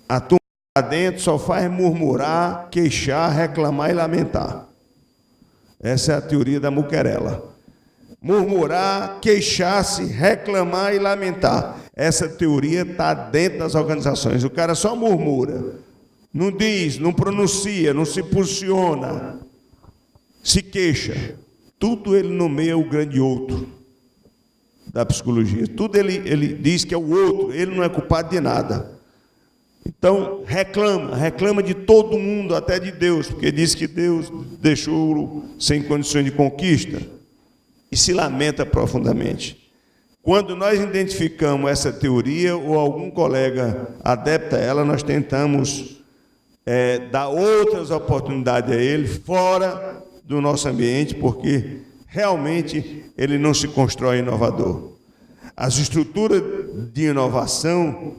a turma lá dentro só faz murmurar, queixar, reclamar e lamentar. Essa é a teoria da muquerela. Murmurar, queixar-se, reclamar e lamentar. Essa teoria está dentro das organizações. O cara só murmura, não diz, não pronuncia, não se posiciona, se queixa. Tudo ele nomeia o grande outro da psicologia. Tudo ele diz que é o outro, ele não é culpado de nada. Então, reclama de todo mundo, até de Deus, porque diz que Deus deixou-o sem condições de conquista e se lamenta profundamente. Quando nós identificamos essa teoria ou algum colega adepto a ela, nós tentamos dar outras oportunidades a ele fora do nosso ambiente, porque realmente ele não se constrói inovador. As estruturas de inovação,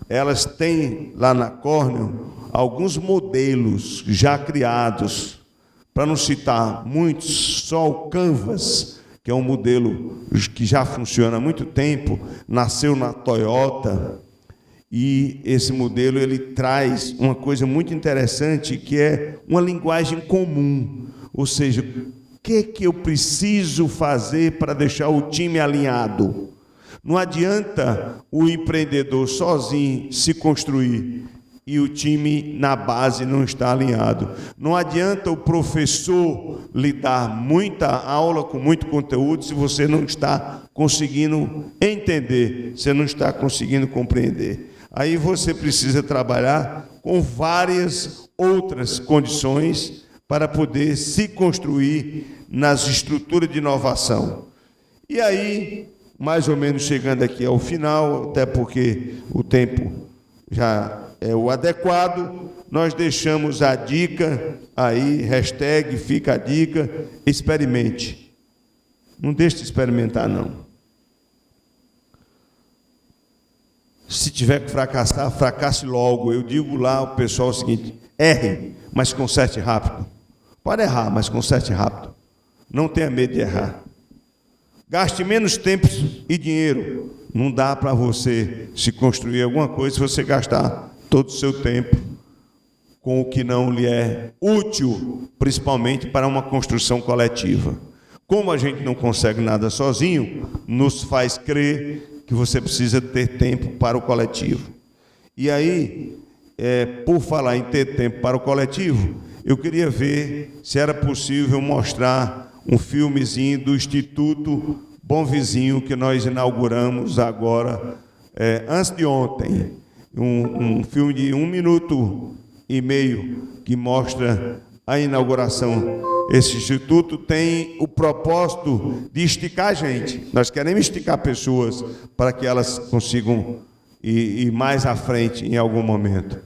elas têm lá na Cornell alguns modelos já criados, para não citar muitos, só o Canvas, que é um modelo que já funciona há muito tempo, nasceu na Toyota, e esse modelo ele traz uma coisa muito interessante, que é uma linguagem comum, ou seja, o que eu preciso fazer para deixar o time alinhado? Não adianta o empreendedor sozinho se construir e o time na base não está alinhado. Não adianta o professor lhe dar muita aula com muito conteúdo se você não está conseguindo entender, você não está conseguindo compreender. Aí você precisa trabalhar com várias outras condições para poder se construir nas estruturas de inovação. E aí, mais ou menos chegando aqui ao final, até porque o tempo já é o adequado, nós deixamos a dica aí, hashtag fica a dica, experimente. Não deixe de experimentar, não. Se tiver que fracassar, fracasse logo. Eu digo lá ao pessoal o seguinte: erre, mas conserte rápido. Pode errar, mas conserte rápido. Não tenha medo de errar. Gaste menos tempo e dinheiro. Não dá para você se construir alguma coisa se você gastar todo o seu tempo com o que não lhe é útil, principalmente para uma construção coletiva. Como a gente não consegue nada sozinho, nos faz crer que você precisa ter tempo para o coletivo. E aí, por falar em ter tempo para o coletivo, eu queria ver se era possível mostrar um filmezinho do Instituto Bom Vizinho, que nós inauguramos agora, antes de ontem. Um filme de 1 minuto e meio, que mostra a inauguração. Esse instituto tem o propósito de esticar a gente. Nós queremos esticar pessoas para que elas consigam ir mais à frente em algum momento.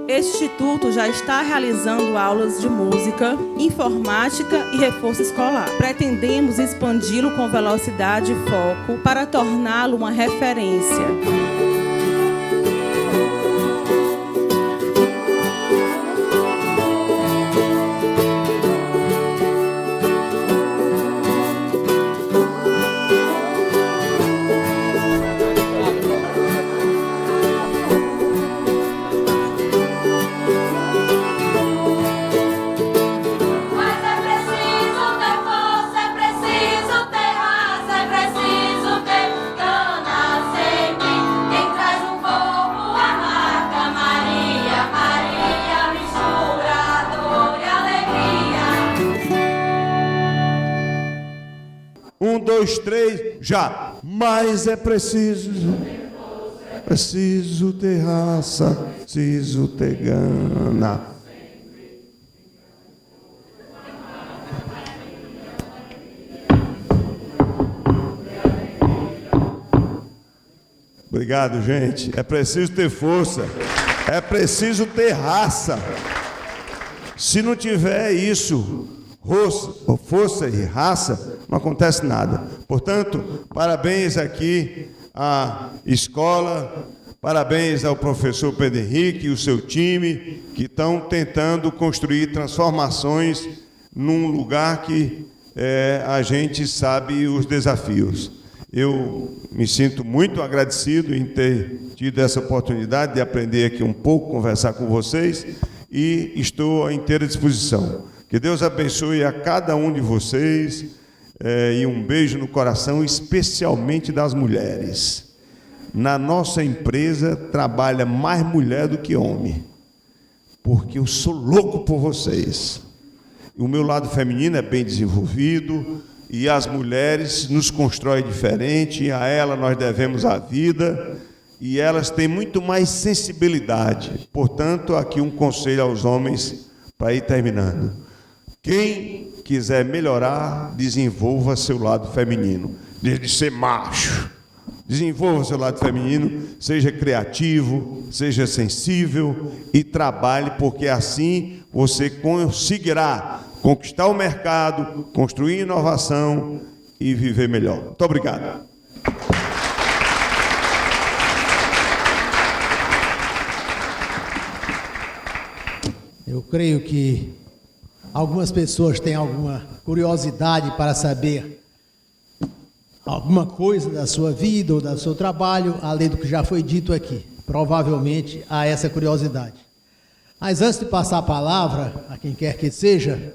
Este instituto já está realizando aulas de música, informática e reforço escolar. Pretendemos expandi-lo com velocidade e foco para torná-lo uma referência. Dois, três, já. Mas é preciso ter raça, preciso ter gana. Obrigado, gente. É preciso ter força, é preciso ter raça. Se não tiver isso, força e raça, não acontece nada. Portanto, parabéns aqui à escola, parabéns ao professor Pedro Henrique e o seu time, que estão tentando construir transformações num lugar que a gente sabe os desafios. Eu me sinto muito agradecido em ter tido essa oportunidade de aprender aqui um pouco, conversar com vocês, e estou à inteira disposição. Que Deus abençoe a cada um de vocês, e um beijo no coração, especialmente das mulheres. Na nossa empresa trabalha mais mulher do que homem, porque eu sou louco por vocês. O meu lado feminino é bem desenvolvido, e as mulheres nos constroem diferente, a ela nós devemos a vida, e elas têm muito mais sensibilidade. Portanto, aqui um conselho aos homens para ir terminando. Quem quiser melhorar, desenvolva seu lado feminino. Desde ser macho, Desenvolva seu lado feminino, seja criativo, seja sensível e trabalhe, porque assim você conseguirá conquistar o mercado, construir inovação e viver melhor. Muito obrigado. Eu creio que algumas pessoas têm alguma curiosidade para saber alguma coisa da sua vida ou do seu trabalho, além do que já foi dito aqui. Provavelmente há essa curiosidade. Mas antes de passar a palavra a quem quer que seja,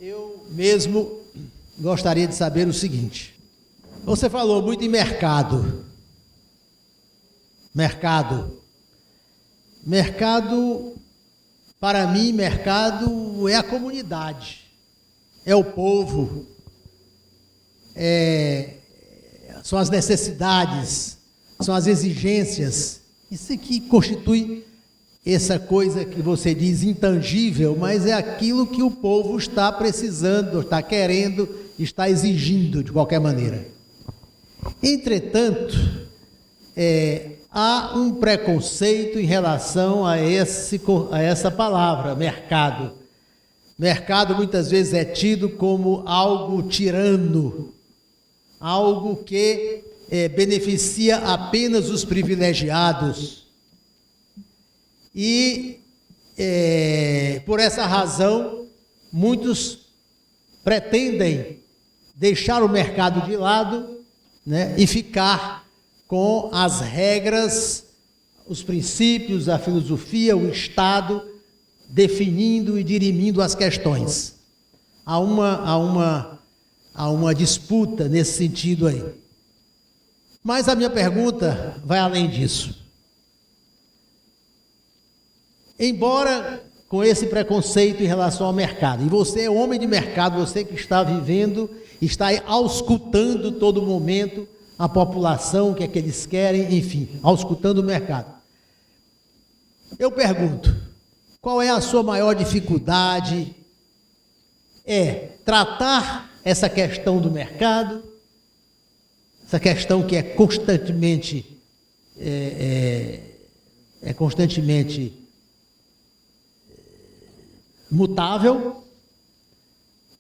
eu mesmo gostaria de saber o seguinte. Você falou muito em mercado. Mercado, para mim, mercado é a comunidade, é o povo, são as necessidades, são as exigências. Isso aqui constitui essa coisa que você diz intangível, mas é aquilo que o povo está precisando, está querendo, está exigindo de qualquer maneira. Entretanto, há um preconceito em relação a essa palavra, mercado. Mercado muitas vezes é tido como algo tirano, algo que beneficia apenas os privilegiados. E, por essa razão, muitos pretendem deixar o mercado de lado, né, e ficar com as regras, os princípios, a filosofia, o Estado, definindo e dirimindo as questões. Há uma disputa nesse sentido aí. Mas a minha pergunta vai além disso. Embora com esse preconceito em relação ao mercado, e você é homem de mercado, você que está vivendo, está auscultando todo momento a população, o que é que eles querem, enfim, auscultando o mercado. Eu pergunto, qual é a sua maior dificuldade? Tratar essa questão do mercado, essa questão que é constantemente mutável,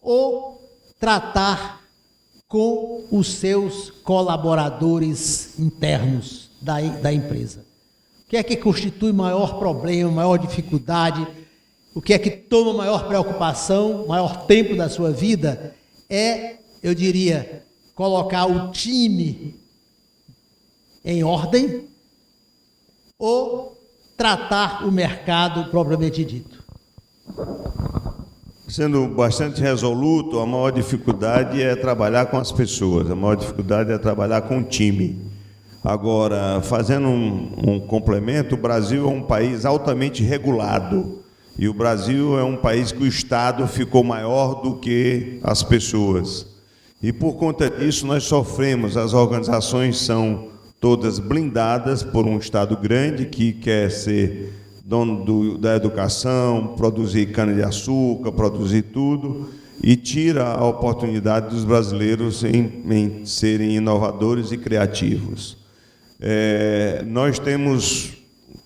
ou tratar com os seus colaboradores internos da empresa? O que é que constitui maior problema, maior dificuldade? O que é que toma maior preocupação, maior tempo da sua vida? Eu diria, colocar o time em ordem ou tratar o mercado propriamente dito? Sendo bastante resoluto, a maior dificuldade é trabalhar com as pessoas, a maior dificuldade é trabalhar com o time. Agora, fazendo um complemento, o Brasil é um país altamente regulado, e o Brasil é um país que o Estado ficou maior do que as pessoas. E por conta disso nós sofremos, as organizações são todas blindadas por um Estado grande que quer ser dono da educação, produzir cana-de-açúcar, produzir tudo, e tira a oportunidade dos brasileiros em serem inovadores e criativos. Nós temos,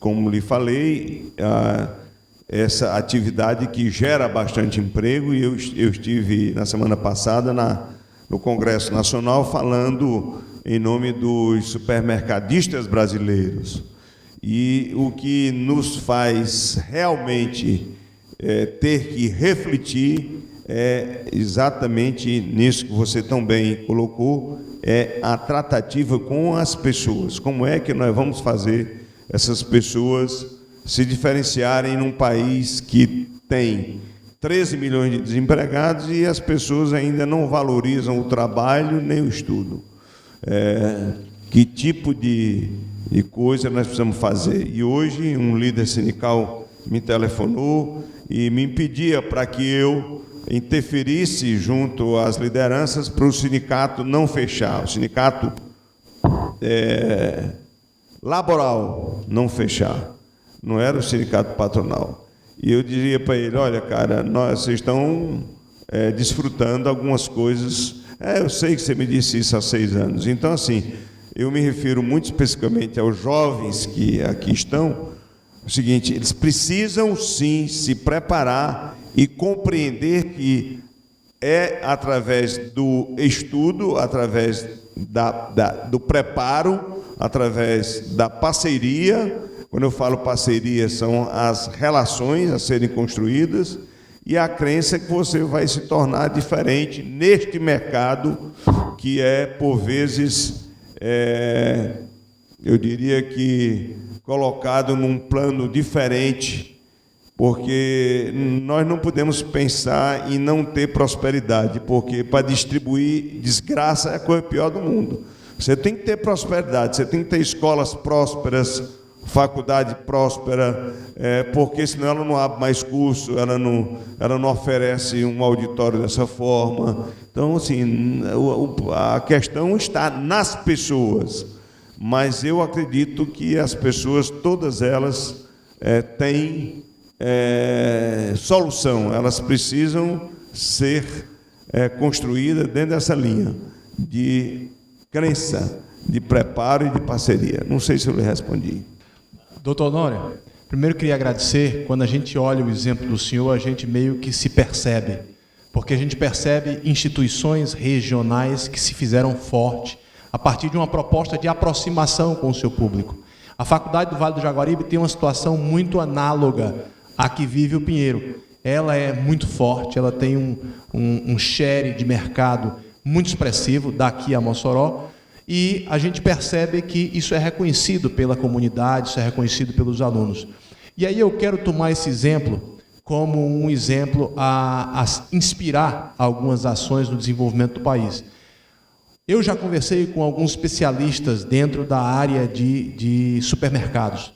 como lhe falei, essa atividade que gera bastante emprego, e eu estive na semana passada no Congresso Nacional falando em nome dos supermercadistas brasileiros. E o que nos faz realmente ter que refletir é exatamente nisso que você tão bem colocou, é a tratativa com as pessoas. Como é que nós vamos fazer essas pessoas se diferenciarem num país que tem 13 milhões de desempregados e as pessoas ainda não valorizam o trabalho nem o estudo? Que tipo de coisa nós precisamos fazer? E hoje um líder sindical me telefonou e me pedia para que eu interferisse junto às lideranças para o sindicato não fechar, o sindicato laboral não fechar, não era o sindicato patronal. E eu diria para ele, olha, cara, vocês estão desfrutando algumas coisas, eu sei que você me disse isso há 6 anos, então assim, eu me refiro muito especificamente aos jovens que aqui estão, o seguinte: eles precisam sim se preparar e compreender que é através do estudo, através do preparo, através da parceria. Quando eu falo parceria, são as relações a serem construídas e a crença que você vai se tornar diferente neste mercado que é, por vezes, eu diria que colocado num plano diferente, porque nós não podemos pensar em não ter prosperidade, porque para distribuir desgraça é a coisa pior do mundo. Você tem que ter prosperidade, você tem que ter escolas prósperas, faculdade próspera, porque senão ela não abre mais curso, ela não oferece um auditório dessa forma. Então, assim, a questão está nas pessoas, mas eu acredito que as pessoas, todas elas, têm solução, elas precisam ser construídas dentro dessa linha de crença, de preparo e de parceria. Não sei se eu lhe respondi. Doutor Honório, primeiro queria agradecer. Quando a gente olha o exemplo do senhor, a gente meio que se percebe, porque a gente percebe instituições regionais que se fizeram forte a partir de uma proposta de aproximação com o seu público. A Faculdade do Vale do Jaguaribe tem uma situação muito análoga à que vive o Pinheiro. Ela é muito forte, ela tem um share de mercado muito expressivo daqui a Mossoró, e a gente percebe que isso é reconhecido pela comunidade, isso é reconhecido pelos alunos. E aí eu quero tomar esse exemplo como um exemplo a inspirar algumas ações no desenvolvimento do país. Eu já conversei com alguns especialistas dentro da área de supermercados,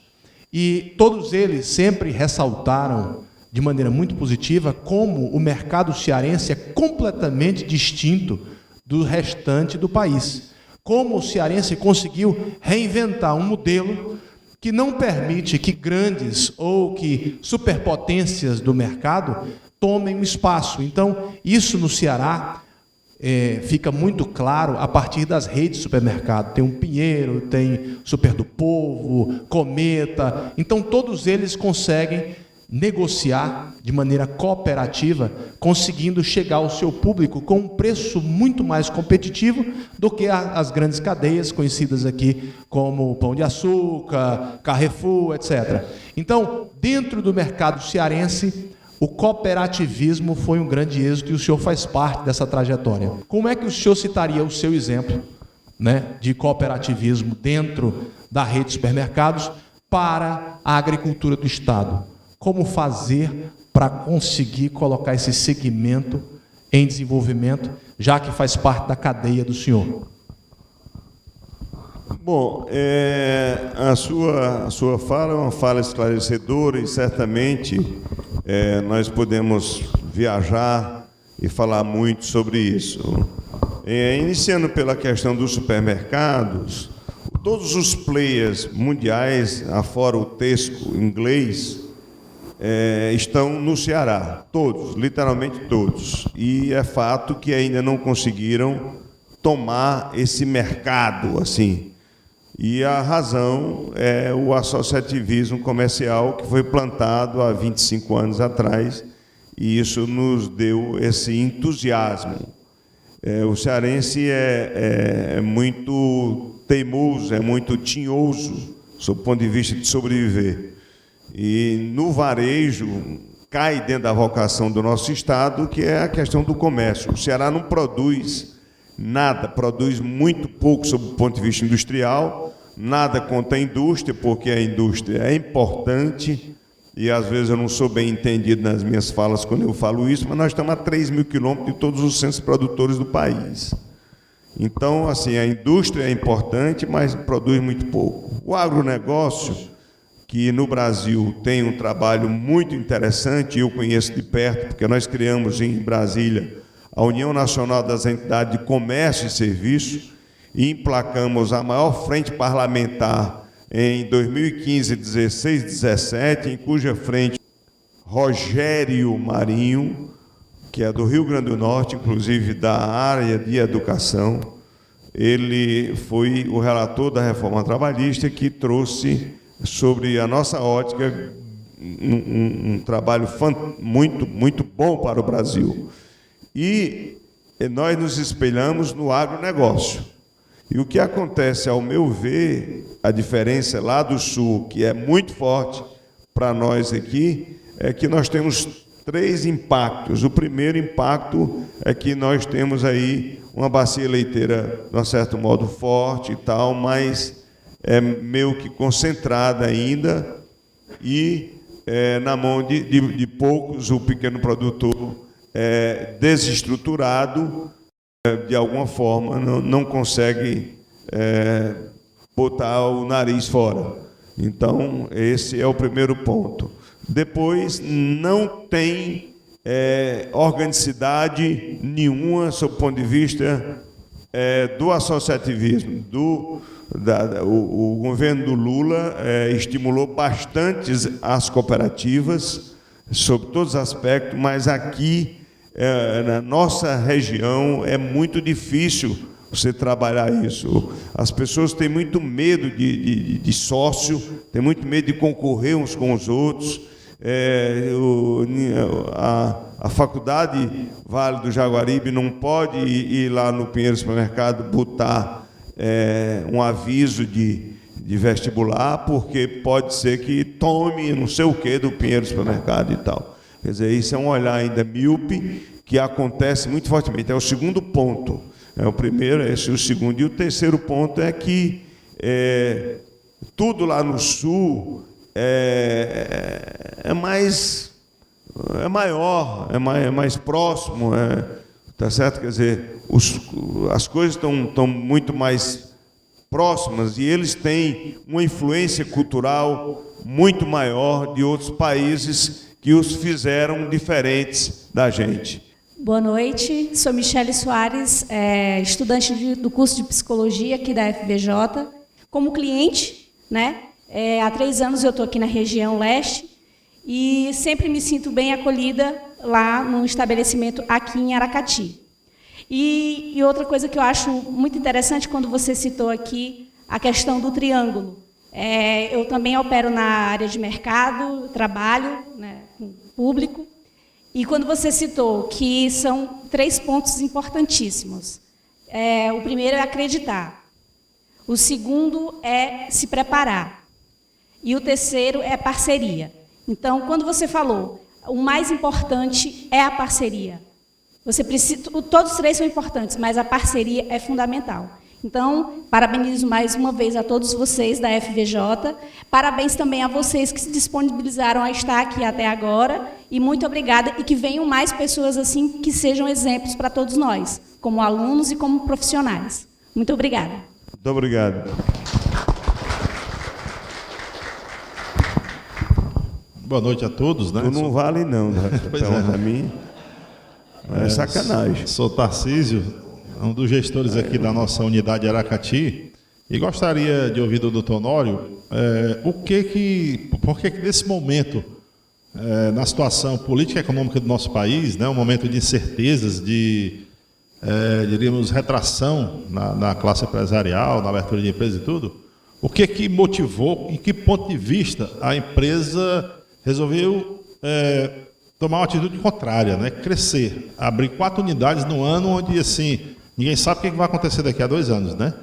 e todos eles sempre ressaltaram de maneira muito positiva como o mercado cearense é completamente distinto do restante do país. Como o cearense conseguiu reinventar um modelo que não permite que grandes ou que superpotências do mercado tomem um espaço. Então, isso no Ceará fica muito claro a partir das redes de supermercado. Tem um Pinheiro, tem Super do Povo, Cometa. Então, todos eles conseguem negociar de maneira cooperativa, conseguindo chegar ao seu público com um preço muito mais competitivo do que as grandes cadeias conhecidas aqui como Pão de Açúcar, Carrefour, etc. Então, dentro do mercado cearense, o cooperativismo foi um grande êxito e o senhor faz parte dessa trajetória. Como é que o senhor citaria o seu exemplo, né, de cooperativismo dentro da rede de supermercados para a agricultura do Estado? Como fazer para conseguir colocar esse segmento em desenvolvimento, já que faz parte da cadeia do senhor? Bom, a sua fala é uma fala esclarecedora e certamente nós podemos viajar e falar muito sobre isso. Iniciando pela questão dos supermercados, todos os players mundiais, afora o Tesco inglês, estão no Ceará, todos, literalmente todos. E é fato que ainda não conseguiram tomar esse mercado assim. E a razão é o associativismo comercial que foi plantado há 25 anos atrás, e isso nos deu esse entusiasmo. O cearense é muito teimoso, é muito tinhoso, sob o ponto de vista de sobreviver. E no varejo cai dentro da vocação do nosso Estado, que é a questão do comércio. O Ceará não produz nada, produz muito pouco sob o ponto de vista industrial, nada contra a indústria, porque a indústria é importante, e às vezes eu não sou bem entendido nas minhas falas quando eu falo isso, mas nós estamos a 3.000 quilômetros de todos os centros produtores do país. Então, assim, a indústria é importante, mas produz muito pouco. O agronegócio, que no Brasil tem um trabalho muito interessante, eu conheço de perto, porque nós criamos em Brasília a União Nacional das Entidades de Comércio e Serviço, e emplacamos a maior frente parlamentar em 2015, 16, 17, em cuja frente Rogério Marinho, que é do Rio Grande do Norte, inclusive da área de educação, ele foi o relator da reforma trabalhista que trouxe sobre a nossa ótica um trabalho muito bom para o Brasil. E nós nos espelhamos no agronegócio. E o que acontece, ao meu ver, a diferença lá do Sul, que é muito forte para nós aqui, é que nós temos 3 impactos. O primeiro impacto é que nós temos aí uma bacia leiteira, de um certo modo, forte e tal, mas é meio que concentrada ainda e na mão de poucos, o pequeno produtor desestruturado, de alguma forma, não consegue botar o nariz fora. Então, esse é o primeiro ponto. Depois, não tem organicidade nenhuma, sob o ponto de vista do associativismo. O governo do Lula estimulou bastante as cooperativas, sob todos os aspectos, mas aqui, na nossa região, é muito difícil você trabalhar isso. As pessoas têm muito medo de sócio, têm muito medo de concorrer uns com os outros. A faculdade Vale do Jaguaribe não pode ir lá no Pinheiro Supermercado botar um aviso de vestibular, porque pode ser que tome não sei o que do Pinheiro Supermercado e tal. Quer dizer, isso é um olhar ainda míope que acontece muito fortemente. É o segundo ponto. O primeiro é esse, o segundo. E o terceiro ponto é que tudo lá no Sul é maior, é mais próximo, tá certo? Quer dizer, as coisas estão muito mais próximas e eles têm uma influência cultural muito maior de outros países que os fizeram diferentes da gente. Boa noite, sou Michele Soares, estudante do curso de Psicologia aqui da FVJ. Como cliente, né? Há 3 anos eu estou aqui na região leste e sempre me sinto bem acolhida lá no estabelecimento aqui em Aracati. E outra coisa que eu acho muito interessante, quando você citou aqui a questão do triângulo. Eu também opero na área de mercado, trabalho, né, com público, e quando você citou que são 3 pontos importantíssimos. O primeiro é acreditar, o segundo é se preparar, e o terceiro é parceria. Então, quando você falou, o mais importante é a parceria. Você precisa, todos os 3 são importantes, mas a parceria é fundamental. Então, parabenizo mais uma vez a todos vocês da FVJ, parabéns também a vocês que se disponibilizaram a estar aqui até agora, e muito obrigada, e que venham mais pessoas assim, que sejam exemplos para todos nós, como alunos e como profissionais. Muito obrigada. Muito obrigado. Boa noite a todos, né? Tu não vale não, Pois a mim. É sacanagem. Sou Tarcísio, um dos gestores aqui da nossa unidade Aracati, e gostaria de ouvir do Dr. Honório por que nesse momento, na situação política e econômica do nosso país, né, um momento de incertezas, diríamos, retração na classe empresarial, na abertura de empresas e tudo, o que motivou, em que ponto de vista a empresa resolveu tomar uma atitude contrária, né? Crescer, abrir 4 unidades no ano onde, assim, ninguém sabe o que vai acontecer daqui a 2 anos, né?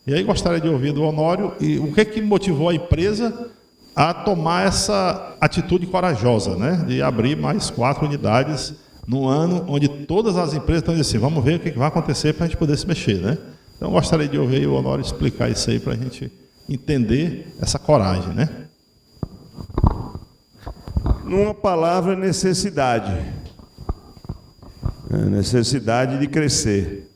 E aí gostaria de ouvir do Honório o que motivou a empresa a tomar essa atitude corajosa, né? De abrir mais 4 unidades no ano onde todas as empresas estão dizendo assim, vamos ver o que vai acontecer para a gente poder se mexer, né? Então gostaria de ouvir o Honório explicar isso aí para a gente entender essa coragem, né? Numa palavra, necessidade. Necessidade de crescer.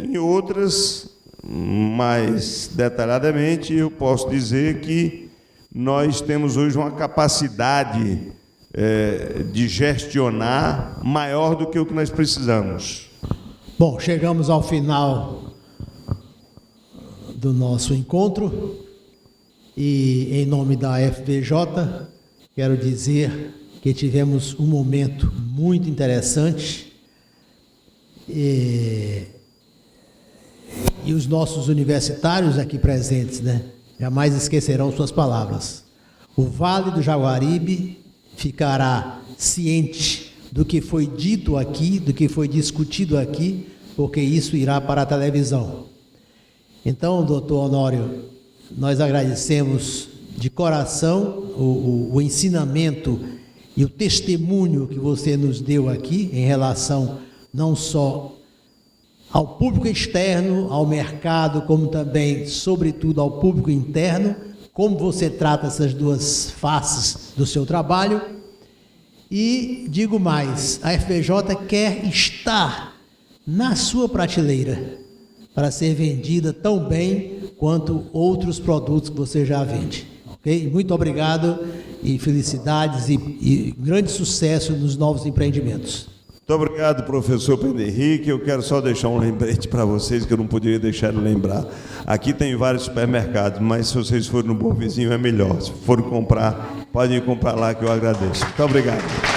Em outras, mais detalhadamente, eu posso dizer que nós temos hoje uma capacidade de gestionar maior do que o que nós precisamos. Bom, chegamos ao final do nosso encontro e, em nome da FVJ, quero dizer que tivemos um momento muito interessante. e os nossos universitários aqui presentes, né, jamais esquecerão suas palavras. O Vale do Jaguaribe ficará ciente do que foi dito aqui, do que foi discutido aqui, porque isso irá para a televisão. Então, doutor Honório, nós agradecemos de coração o ensinamento e o testemunho que você nos deu aqui em relação não só ao público externo, ao mercado, como também, sobretudo, ao público interno, como você trata essas duas faces do seu trabalho. E digo mais, a FVJ quer estar na sua prateleira para ser vendida tão bem quanto outros produtos que você já vende. Okay? Muito obrigado e felicidades e grande sucesso nos novos empreendimentos. Muito obrigado, professor Pedro Henrique. Eu quero só deixar um lembrete para vocês que eu não poderia deixar de lembrar. Aqui tem vários supermercados, mas se vocês forem no Bom Vizinho é melhor. Se forem comprar, podem comprar lá que eu agradeço. Muito obrigado.